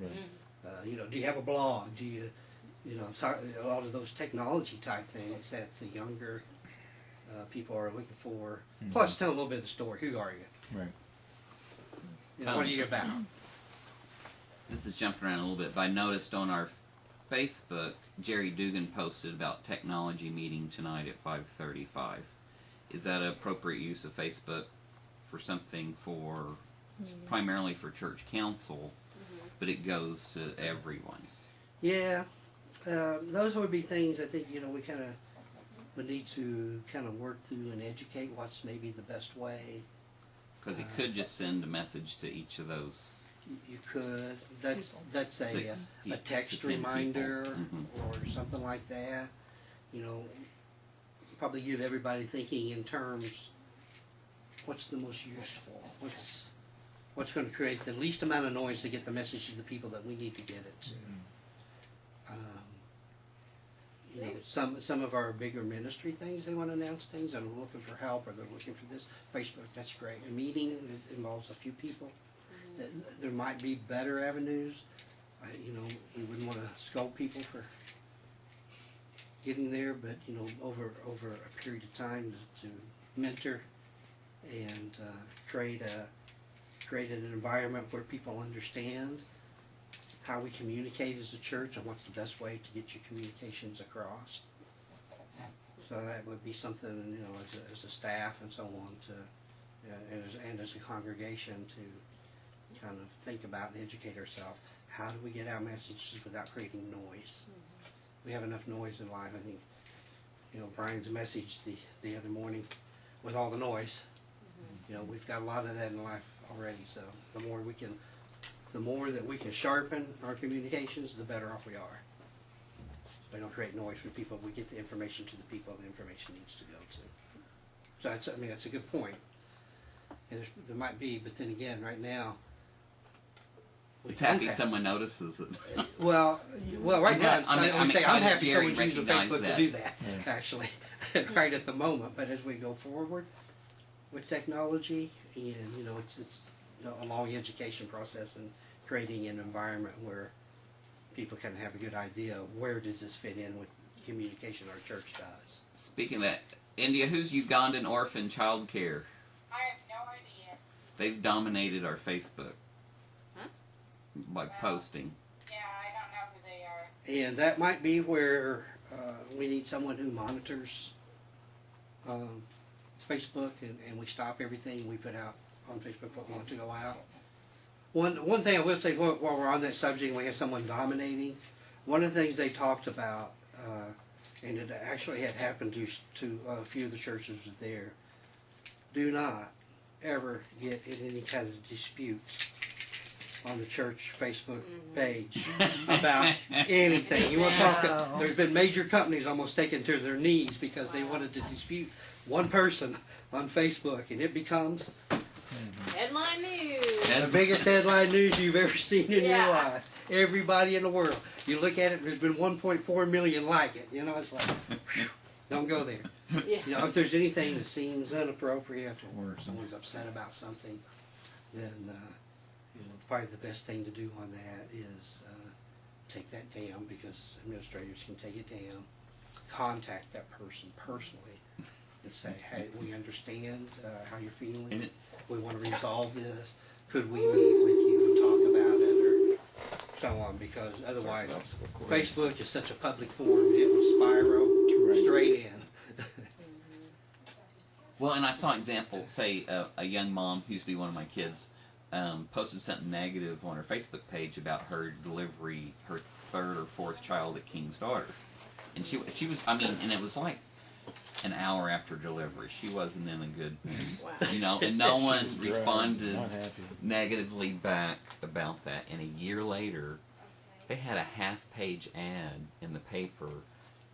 You know, do you have a blog? Do you? You know, talk, a lot of those technology type things that the younger people are looking for. Plus, tell a little bit of the story. Who are you? Right. You know, what are you about? This is jumping around a little bit, but I noticed on our Facebook, Jerry Dugan posted about technology meeting tonight at 5:35. Is that an appropriate use of Facebook for something for primarily for church council, but it goes to everyone? Yeah, those would be things I think, you know, we kind of would need to kind of work through and educate what's maybe the best way. Because it could just send a message to each of those. You could. That's Six a text to 10 reminder people. or something like that. You know, probably get everybody thinking in terms. What's the most useful? What's going to create the least amount of noise to get the message to the people that we need to get it to? You know, some of our bigger ministry things, they want to announce things and are looking for help or they're looking for this. Facebook, that's great. A meeting that involves a few people. There might be better avenues. You know, we wouldn't want to scold people for getting there, but you know, over a period of time to mentor and create an environment where people understand how we communicate as a church and what's the best way to get your communications across. So that would be something, you know, as a staff and so on and as a congregation to kind of think about and educate ourselves. How do we get our messages without creating noise? We have enough noise in life. I think, you know, Brian's message the other morning with all the noise, you know, we've got a lot of that in life already. So the more that we can sharpen our communications, the better off we are. They don't create noise for people. We get the information to the people the information needs to go to. So that's a good point. And there might be, but then again, right now, It's happy someone notices it. Well, right now, I'm happy Jerry someone's using recognized Facebook that. to do that, actually, right at the moment. But as we go forward with technology, and you know, it's you know, a long education process and creating an environment where people can have a good idea of where does this fit in with communication our church does. Speaking of that, India, who's Ugandan orphan child care? I have no idea. They've dominated our Facebook by posting. Yeah, I don't know who they are. And that might be where we need someone who monitors Facebook, and we stop everything we put out on Facebook what wants to go out. One thing I will say while we're on that subject and we have someone dominating, one of the things they talked about, and it actually had happened to a few of the churches there, do not ever get in any kind of dispute on the church Facebook page about anything. You want to talk? There's been major companies almost taken to their knees because they wanted to dispute one person on Facebook, and it becomes Headline news. the biggest headline news you've ever seen in your Yeah. life. Everybody in the world. You look at it, there's been 1.4 million like it. You know, it's like, whew, don't go there. Yeah. You know, if there's anything that seems inappropriate or someone's upset about something, then you know, probably the best thing to do on that is take that down, because administrators can take it down. Contact that person personally and say, hey, we understand how you're feeling. We want to resolve this. Could we meet with you and talk about it, or so on? Because otherwise, Facebook is such a public forum, it will spiral straight in. Well, and I saw an example, say a young mom who used to be one of my kids, posted something negative on her Facebook page about her delivery, her third or fourth child at King's Daughter. And she was, I mean, and it was like an hour after delivery. She wasn't in a good mood, Wow. you know, and no She one was dragged, responded not happy. negatively back about that. And a year later, they had a half-page ad in the paper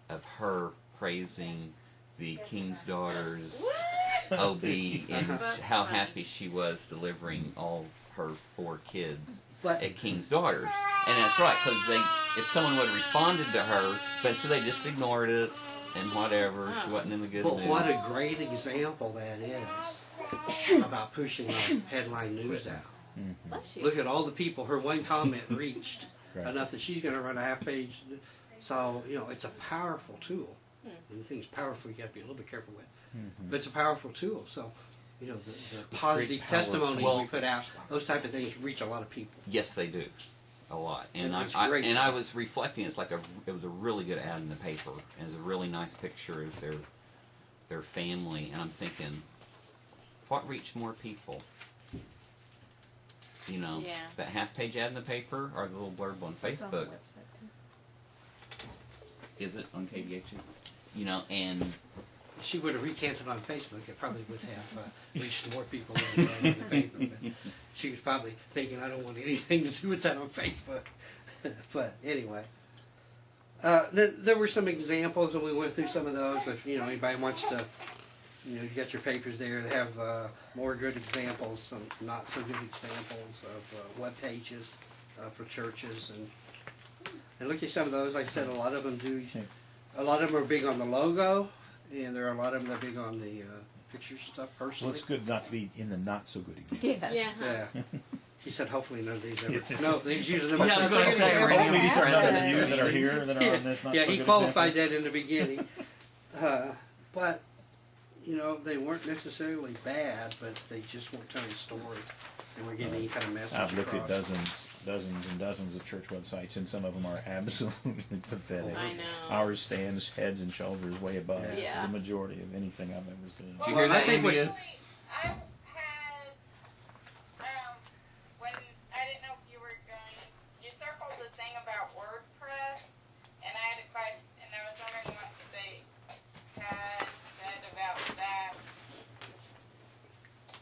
of her praising the King's Daughters OB and That's how funny. happy she was delivering all her 4 kids But at King's Daughters. And that's right, because if someone would have responded to her, but so they just ignored it and whatever, she wasn't in a good but mood. what a great example that is about pushing our headline news out. Bless you. Look at all the people her one comment reached Right. enough that she's going to run a half page. So, you know, it's a powerful tool. And the thing's powerful, you got to be a little bit careful with. But it's a powerful tool. So, you know, the positive power testimonies Well- we put out, those type of things reach a lot of people. Yes, they do, a lot. And And it's I great. and I was reflecting. It was a really good ad in the paper. And it was a really nice picture of their family. And I'm thinking, what reached more people? You know, Yeah. that half-page ad in the paper or the little blurb on It's on the Facebook? website too. Is it on KDH's? You know, and If she would have recanted on Facebook, it probably would have reached more people than it did on the paper. But she was probably thinking, I don't want anything to do with that on Facebook. But anyway. There were some examples, and we went through some of those. If you know anybody wants to, you know, you got your papers there. They have more good examples, some not so good examples of web pages for churches, and look at some of those. Like I said, a lot of them do. A lot of them are big on the logo, and there are a lot of them that are big on the pictures and stuff. Well, Personally, it's good not to be in the not so good example. Yes. Yeah. yeah. He said, hopefully none of these ever. No, these using them. Yeah, I was gonna say, Yeah, right now, Hopefully these are none of you President. that are here that are on this not yeah, so he good qualified example. that in the beginning. But, you know, they weren't necessarily bad, but they just weren't telling a story. And we're getting any kind of message I've looked at across. dozens and dozens of church websites, and some of them are absolutely pathetic. I know. Ours stands heads and shoulders way above Yeah. the majority of anything I've ever seen. Did you hear that, I think India? Actually, I had, when I didn't know if you were going, you circled the thing about WordPress, and I had a question, and I was wondering what they had said about that,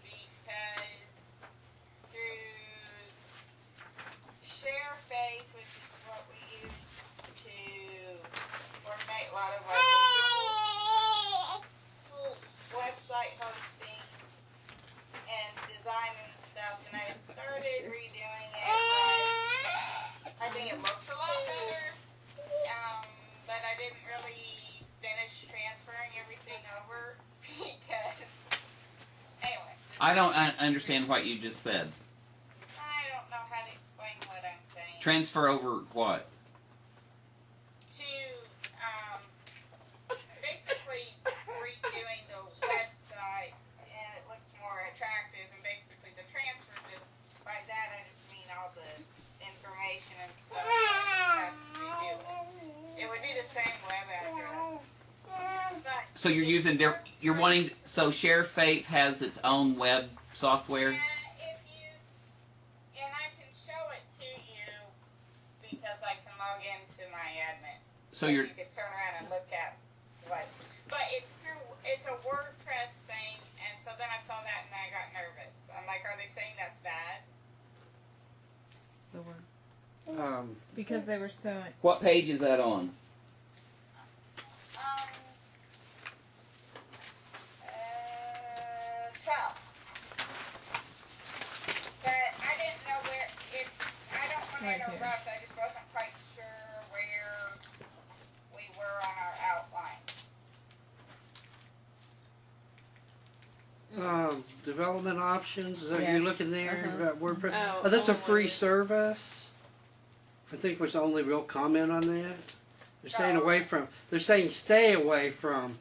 because through Share Faith, which is what we use to coordinate a lot of our website hosting and design and stuff, and I had started redoing it, but I think it looks a lot better, but I didn't really finish transferring everything over because, anyway, I don't understand what you just said. I don't know how to explain what I'm saying. Transfer over what? To basically redoing the website, and it looks more attractive, and basically the transfer, just by that I just mean all the information and stuff that you have to redo it. It would be the same web address, but So you're using you're wanting, so Share Faith has its own web software? if you, and I can show it to you because I can log into my admin. So you you're, could turn around and look at what, but it's a WordPress thing, and so then I saw that and I got nervous. I'm like, are they saying that's bad? The word. Because they were so. what page is that on? 12. But I didn't know where, I don't want Right to here. interrupt, I just wasn't quite sure where we were on our outline. Development options. Is that Yes. you're looking there Uh-huh. about WordPress? Oh, That's a only free one. service. I think was the only real comment on that. They're staying No. away from. They're saying stay away from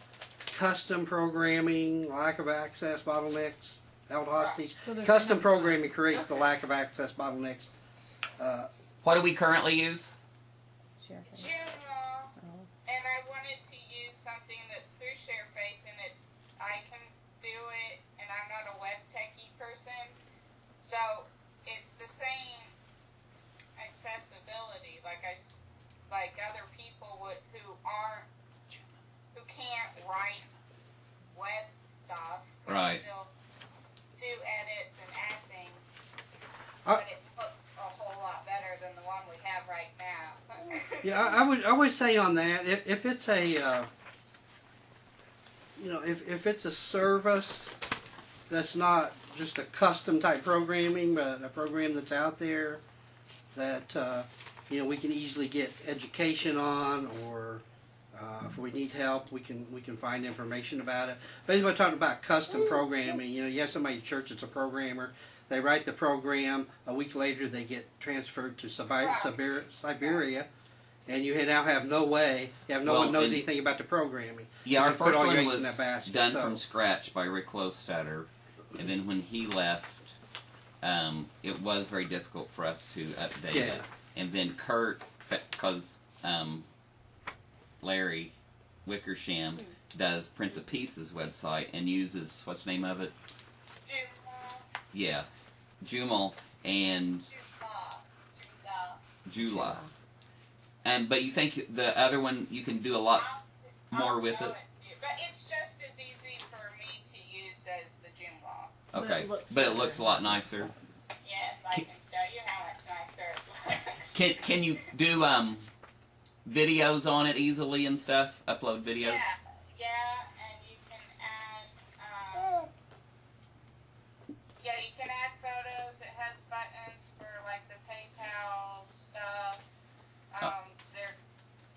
custom programming, lack of access bottlenecks, held hostage. So there's Custom no- programming creates the Okay. lack of access bottlenecks. What do we currently use? Share Faith. Joomla, Oh. and I wanted to use something that's through ShareFaith, and I can do it, and I'm not a web techie person, so it's the same accessibility. Like like other people who can't write web stuff can Right. still do edits and add things, I- but it looks a whole lot better than the one we have right now. Yeah, I would say on that, if it's a, if it's a service that's not just a custom type programming, but a program that's out there that, we can easily get education on, or if we need help, we can find information about it. Basically, I'm talking about custom programming. You have somebody at church that's a programmer. They write the program. A week later, they get transferred to Siberia, and you now have no way. You have no Well, one knows and- anything about the programming. Yeah, You our can put first all your one eggs in was that basket, done so- from scratch by Rick Lowstatter, and then when he left, it was very difficult for us to update Yeah. it. And then Kurt, because Larry Wickersham does Prince of Peace's website and uses, what's the name of it? Yeah, Jumal and Jula. But you think the other one, you can do a lot more with it? But it's just as easy for me to use as the Joomla. But Okay, it looks but it better. looks a lot nicer. Yes, I can show you how much nicer it looks. Can you do videos on it easily and stuff? Upload videos? Yeah, and you can add, you can add photos. It has buttons for like the PayPal stuff. They're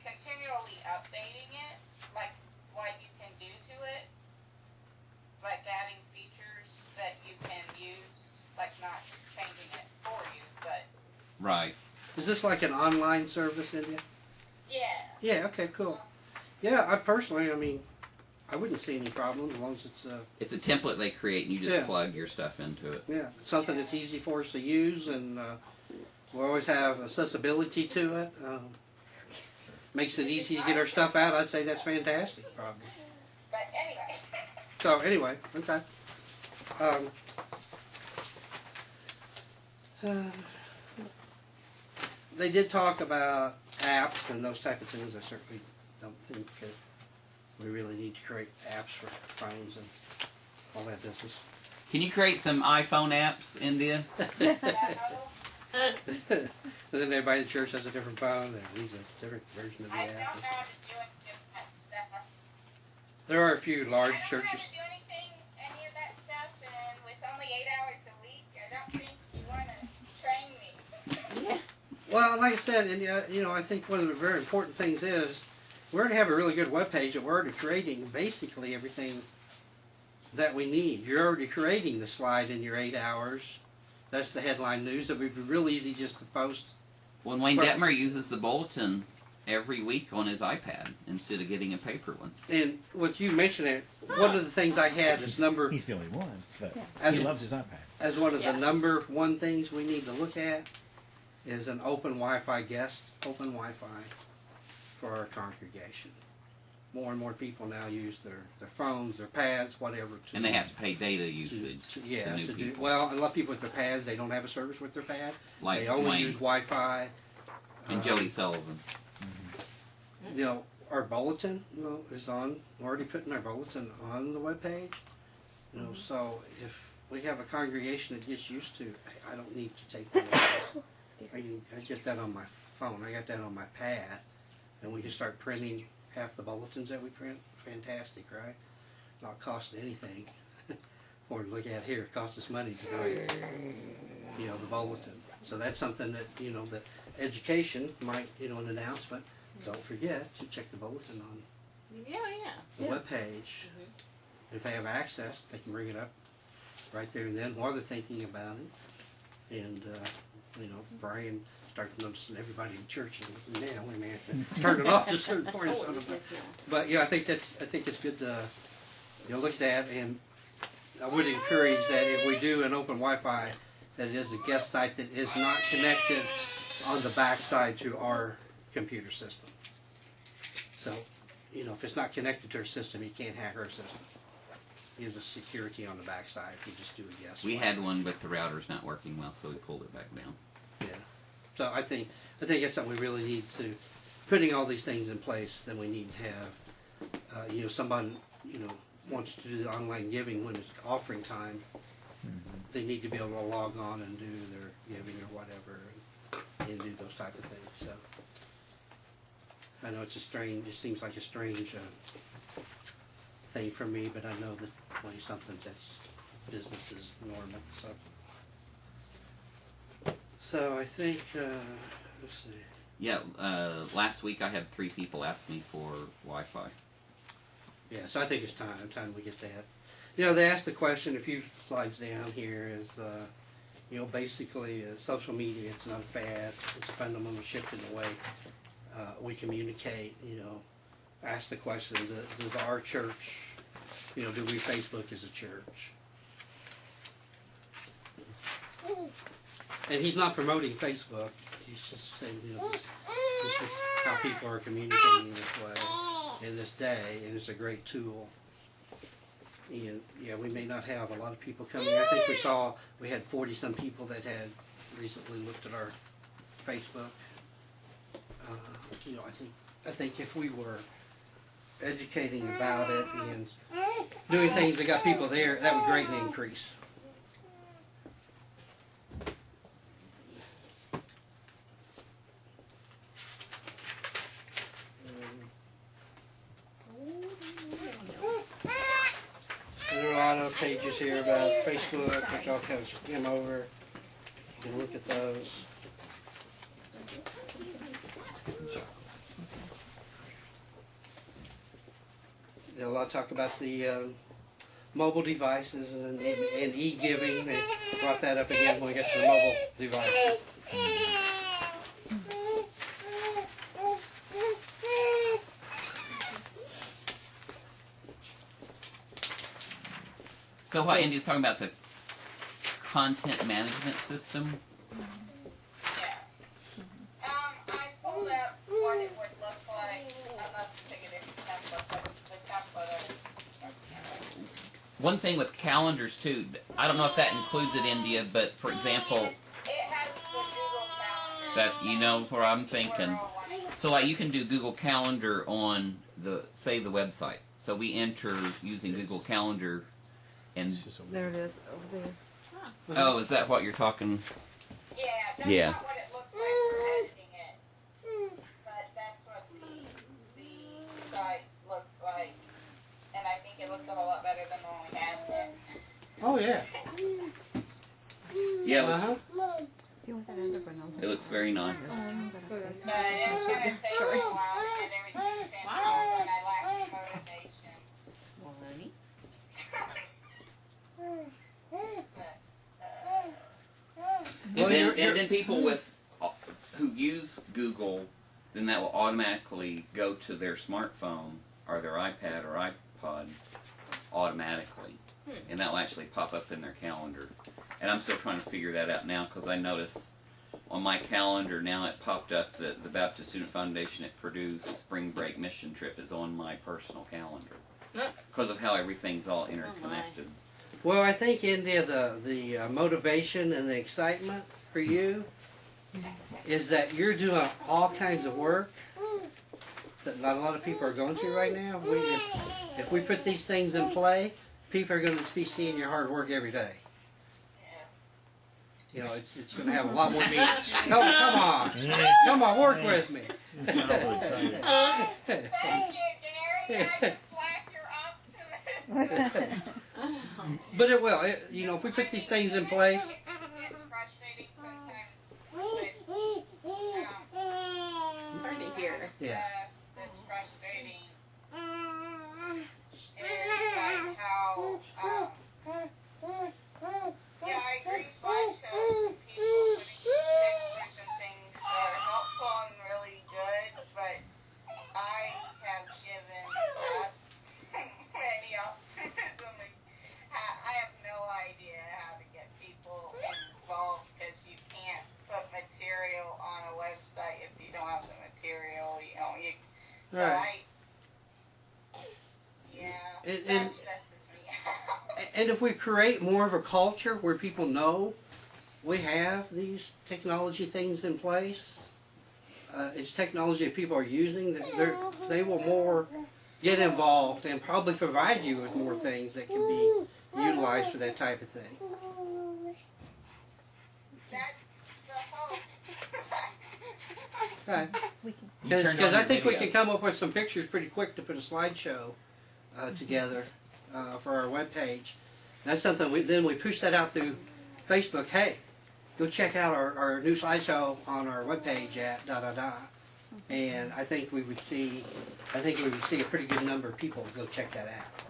continually updating it, like what you can do to it, like adding features that you can use, like not changing it for you, but Right. Is this like an online service, India? yeah. Yeah. Okay. Cool. Yeah. I personally, I wouldn't see any problem as long as it's It's a template they create and you just Yeah. plug your stuff into it. something that's easy for us to use, and we always have accessibility to it. Makes it easy to get our stuff out. I'd say that's fantastic. Probably. But anyway. So anyway, okay. They did talk about apps and those type of things. I certainly don't think that we really need to create apps for phones and all that business. Can you create some iPhone apps, India? And then everybody in the church has a different phone and needs a different version of the I don't know app. how to do any of that stuff. There are a few large I don't know churches. how to do any of that stuff, and with only 8 hours a week, I don't think you want to train me. Well, like I said, and I think one of the very important things is we're going to have a really good web page, and we're already creating basically everything that we need. You're already creating the slide in your 8 hours. That's the headline news. It would be real easy just to post. When Wayne Right. Detmer uses the bulletin every week on his iPad instead of getting a paper one. And with you mentioning it, one of the things I had is number He's the only one, but As he a- loves his iPad. as one of Yeah. the number one things we need to look at is an open Wi-Fi open Wi-Fi for our congregation. More and more people now use their phones, their pads, whatever. And they have to pay data usage to to new do. people. Well, a lot of people with their pads, they don't have a service with their pad. Like They only Wayne use Wi-Fi. and Jody Sullivan. Our bulletin, is on. We're already putting our bulletin on the webpage. So if we have a congregation that gets used to, hey, I don't need to take notes. I get that on my phone. I got that on my pad, and we can start printing half the bulletins that we print. Fantastic, right? Not costing anything. Or look at here, it costs us money to write, the bulletin. So that's something that that education might, an announcement. Don't forget to check the bulletin on Yeah. the webpage. If they have access, they can bring it up right there and then while they're thinking about it. And Brian starts noticing everybody in church and now we may have to turn it off to a certain point or Oh, something. yes, ma'am. But I think it's good to look at that, and I would encourage that if we do an open Wi-Fi, that it is a guest site that is not connected on the backside to our computer system. So, if it's not connected to our system, you can't hack our system. Gives us security on the backside if you just do a guest. We Wi-Fi. had one, but the router's not working well, so we pulled it back down. Yeah. So I think it's something we really need to putting all these things in place, then we need to have, someone, wants to do the online giving when it's offering time. They need to be able to log on and do their giving or whatever, and do those type of things. So I know it seems like a strange thing for me, but I know that 20-somethings, that's business is normal. So I think, let's see. Yeah, last week I had 3 people ask me for Wi-Fi. Yeah, so I think it's time we get that. They asked the question a few slides down here is, basically social media, it's not a fad, it's a fundamental shift in the way we communicate. Ask the question, does our church, do we Facebook as a church? And he's not promoting Facebook, he's just saying, this is how people are communicating this way in this day, and it's a great tool. And yeah, we may not have a lot of people coming. I think we had 40-some people that had recently looked at our Facebook. I think if we were educating about it and doing things that got people there, that would greatly increase. There are a lot of pages here about Facebook, which I'll kind of skim over. You can look at those. There's a lot of talk about the mobile devices and e-giving. They brought that up again when we get to the mobile devices. So what Andy was talking about is a content management system. Yeah. I pulled up what it would look like, unless we take a different template, but the template of... One thing with calendars too, I don't know if that includes it, India, but for example, It has the Google Calendar. that where I'm thinking. So like you can do Google Calendar on the website. So we enter using Google Calendar. And There it is, over there. oh, is that what you're talking? Yeah, that's Yeah. not what it looks like for editing it. But that's what the site looks like. And I think it looks a whole lot better than the one we had. Oh yeah. Yeah, Uh-huh. If you want that other one, I'll it looks very nice. But it's going to take a while to get everything sent out, and I lack motivation. Money. And then people who use Google, then that will automatically go to their smartphone or their iPad or iPod automatically, and that will actually pop up in their calendar. And I'm still trying to figure that out now because I notice on my calendar now it popped up that the Baptist Student Foundation at Purdue's spring break mission trip is on my personal calendar because of how everything's all interconnected. Well, I think, India, the motivation and the excitement for you is that you're doing all kinds of work that not a lot of people are going through right now. If we put these things in play, people are going to be seeing your hard work every day. It's going to have a lot more meaning. Come on, work with me. Thank you, Gary. I just lack your optimism. But it will. If we put these things in place. It's frustrating sometimes Hard to hear. Yeah. That's frustrating. Is like how, I agree, slideshows and people putting pictures and things are helpful and really good, but I have given up any optimism. I have no idea how to get people involved because you can't put material on a website if you don't have the material. So Right. that stresses me out. And if we create more of a culture where people know we have these technology things in place, it's technology that people are using, they will more get involved and probably provide you with more things that can be utilized for that type of thing. That's the hope. Okay. We can see. You turned on Because I your think we video. can come up with some pictures pretty quick to put a slideshow together for our webpage. That's something then we push that out through Facebook. Hey, go check out our new slideshow on our webpage at da. And I think we would see a pretty good number of people go check that out.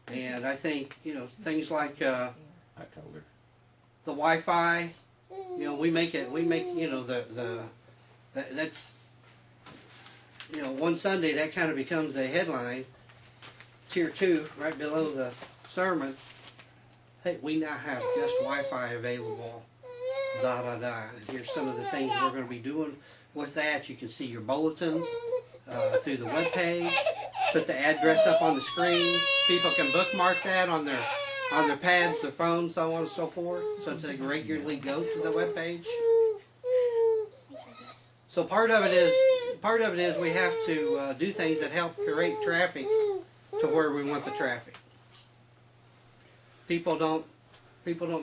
And I think, things like I told her. the Wi-Fi, we make that's one Sunday that kind of becomes a headline, tier 2, right below the sermon. Hey, we now have guest Wi-Fi available, da. And here's some of the things we're going to be doing with that. You can see your bulletin through the web page. Put the address up on the screen. People can bookmark that on their pads, their phones, so on and so forth, so that they can regularly go to the web page. So part of it is we have to do things that help create traffic to where we want the traffic. People don't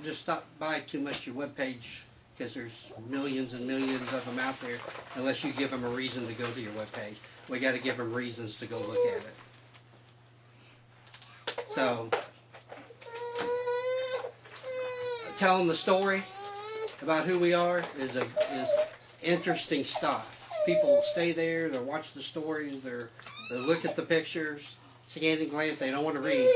just stop by too much your web page because there's millions and millions of them out there unless you give them a reason to go to your web page. We got to give them reasons to go look at it. So telling the story about who we are is interesting stuff. People stay there, they watch the stories, they look at the pictures, scan and glance, they don't want to read.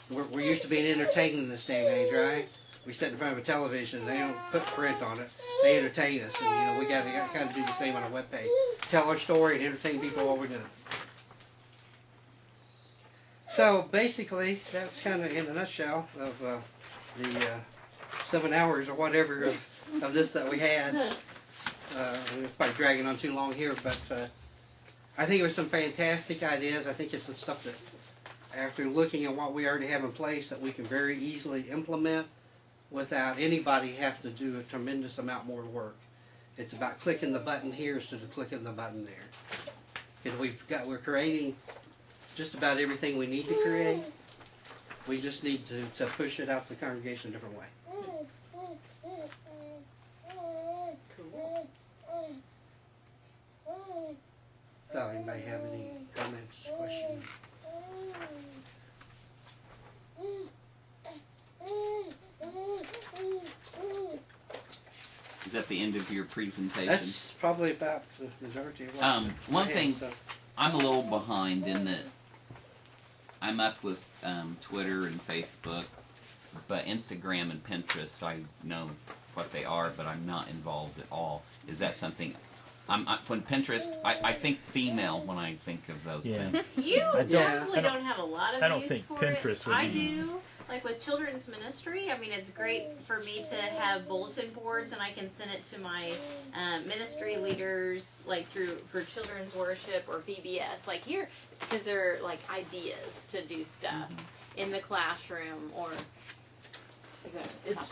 We're used to being entertained in this day and age, right? We sit in front of a television, they don't put print on it, they entertain us, and we got to kind of do the same on a webpage. Tell our story and entertain people while we're doing it. So basically, that's kind of in a nutshell of the 7 hours or whatever of this that we had. We're probably dragging on too long here, but I think it was some fantastic ideas. I think it's some stuff that, after looking at what we already have in place, that we can very easily implement without anybody having to do a tremendous amount more work. It's about clicking the button here instead of clicking the button there. And we're creating just about everything we need to create. We just need to push it out to the congregation a different way. So, anybody have any comments, questions? Is that the end of your presentation? That's probably about the majority of what One I thing, had, so. I'm a little behind in that I'm up with Twitter and Facebook, but Instagram and Pinterest, I know what they are, but I'm not involved at all. Is that something? When Pinterest, I think female when I think of those Yeah. things. You Yeah. probably don't have a lot of I don't use think for Pinterest it. would I be- do. Like with children's ministry, I mean, it's great for me to have bulletin boards, and I can send it to my ministry leaders, like for children's worship or VBS, like here, because they're like ideas to do stuff in the classroom or. It's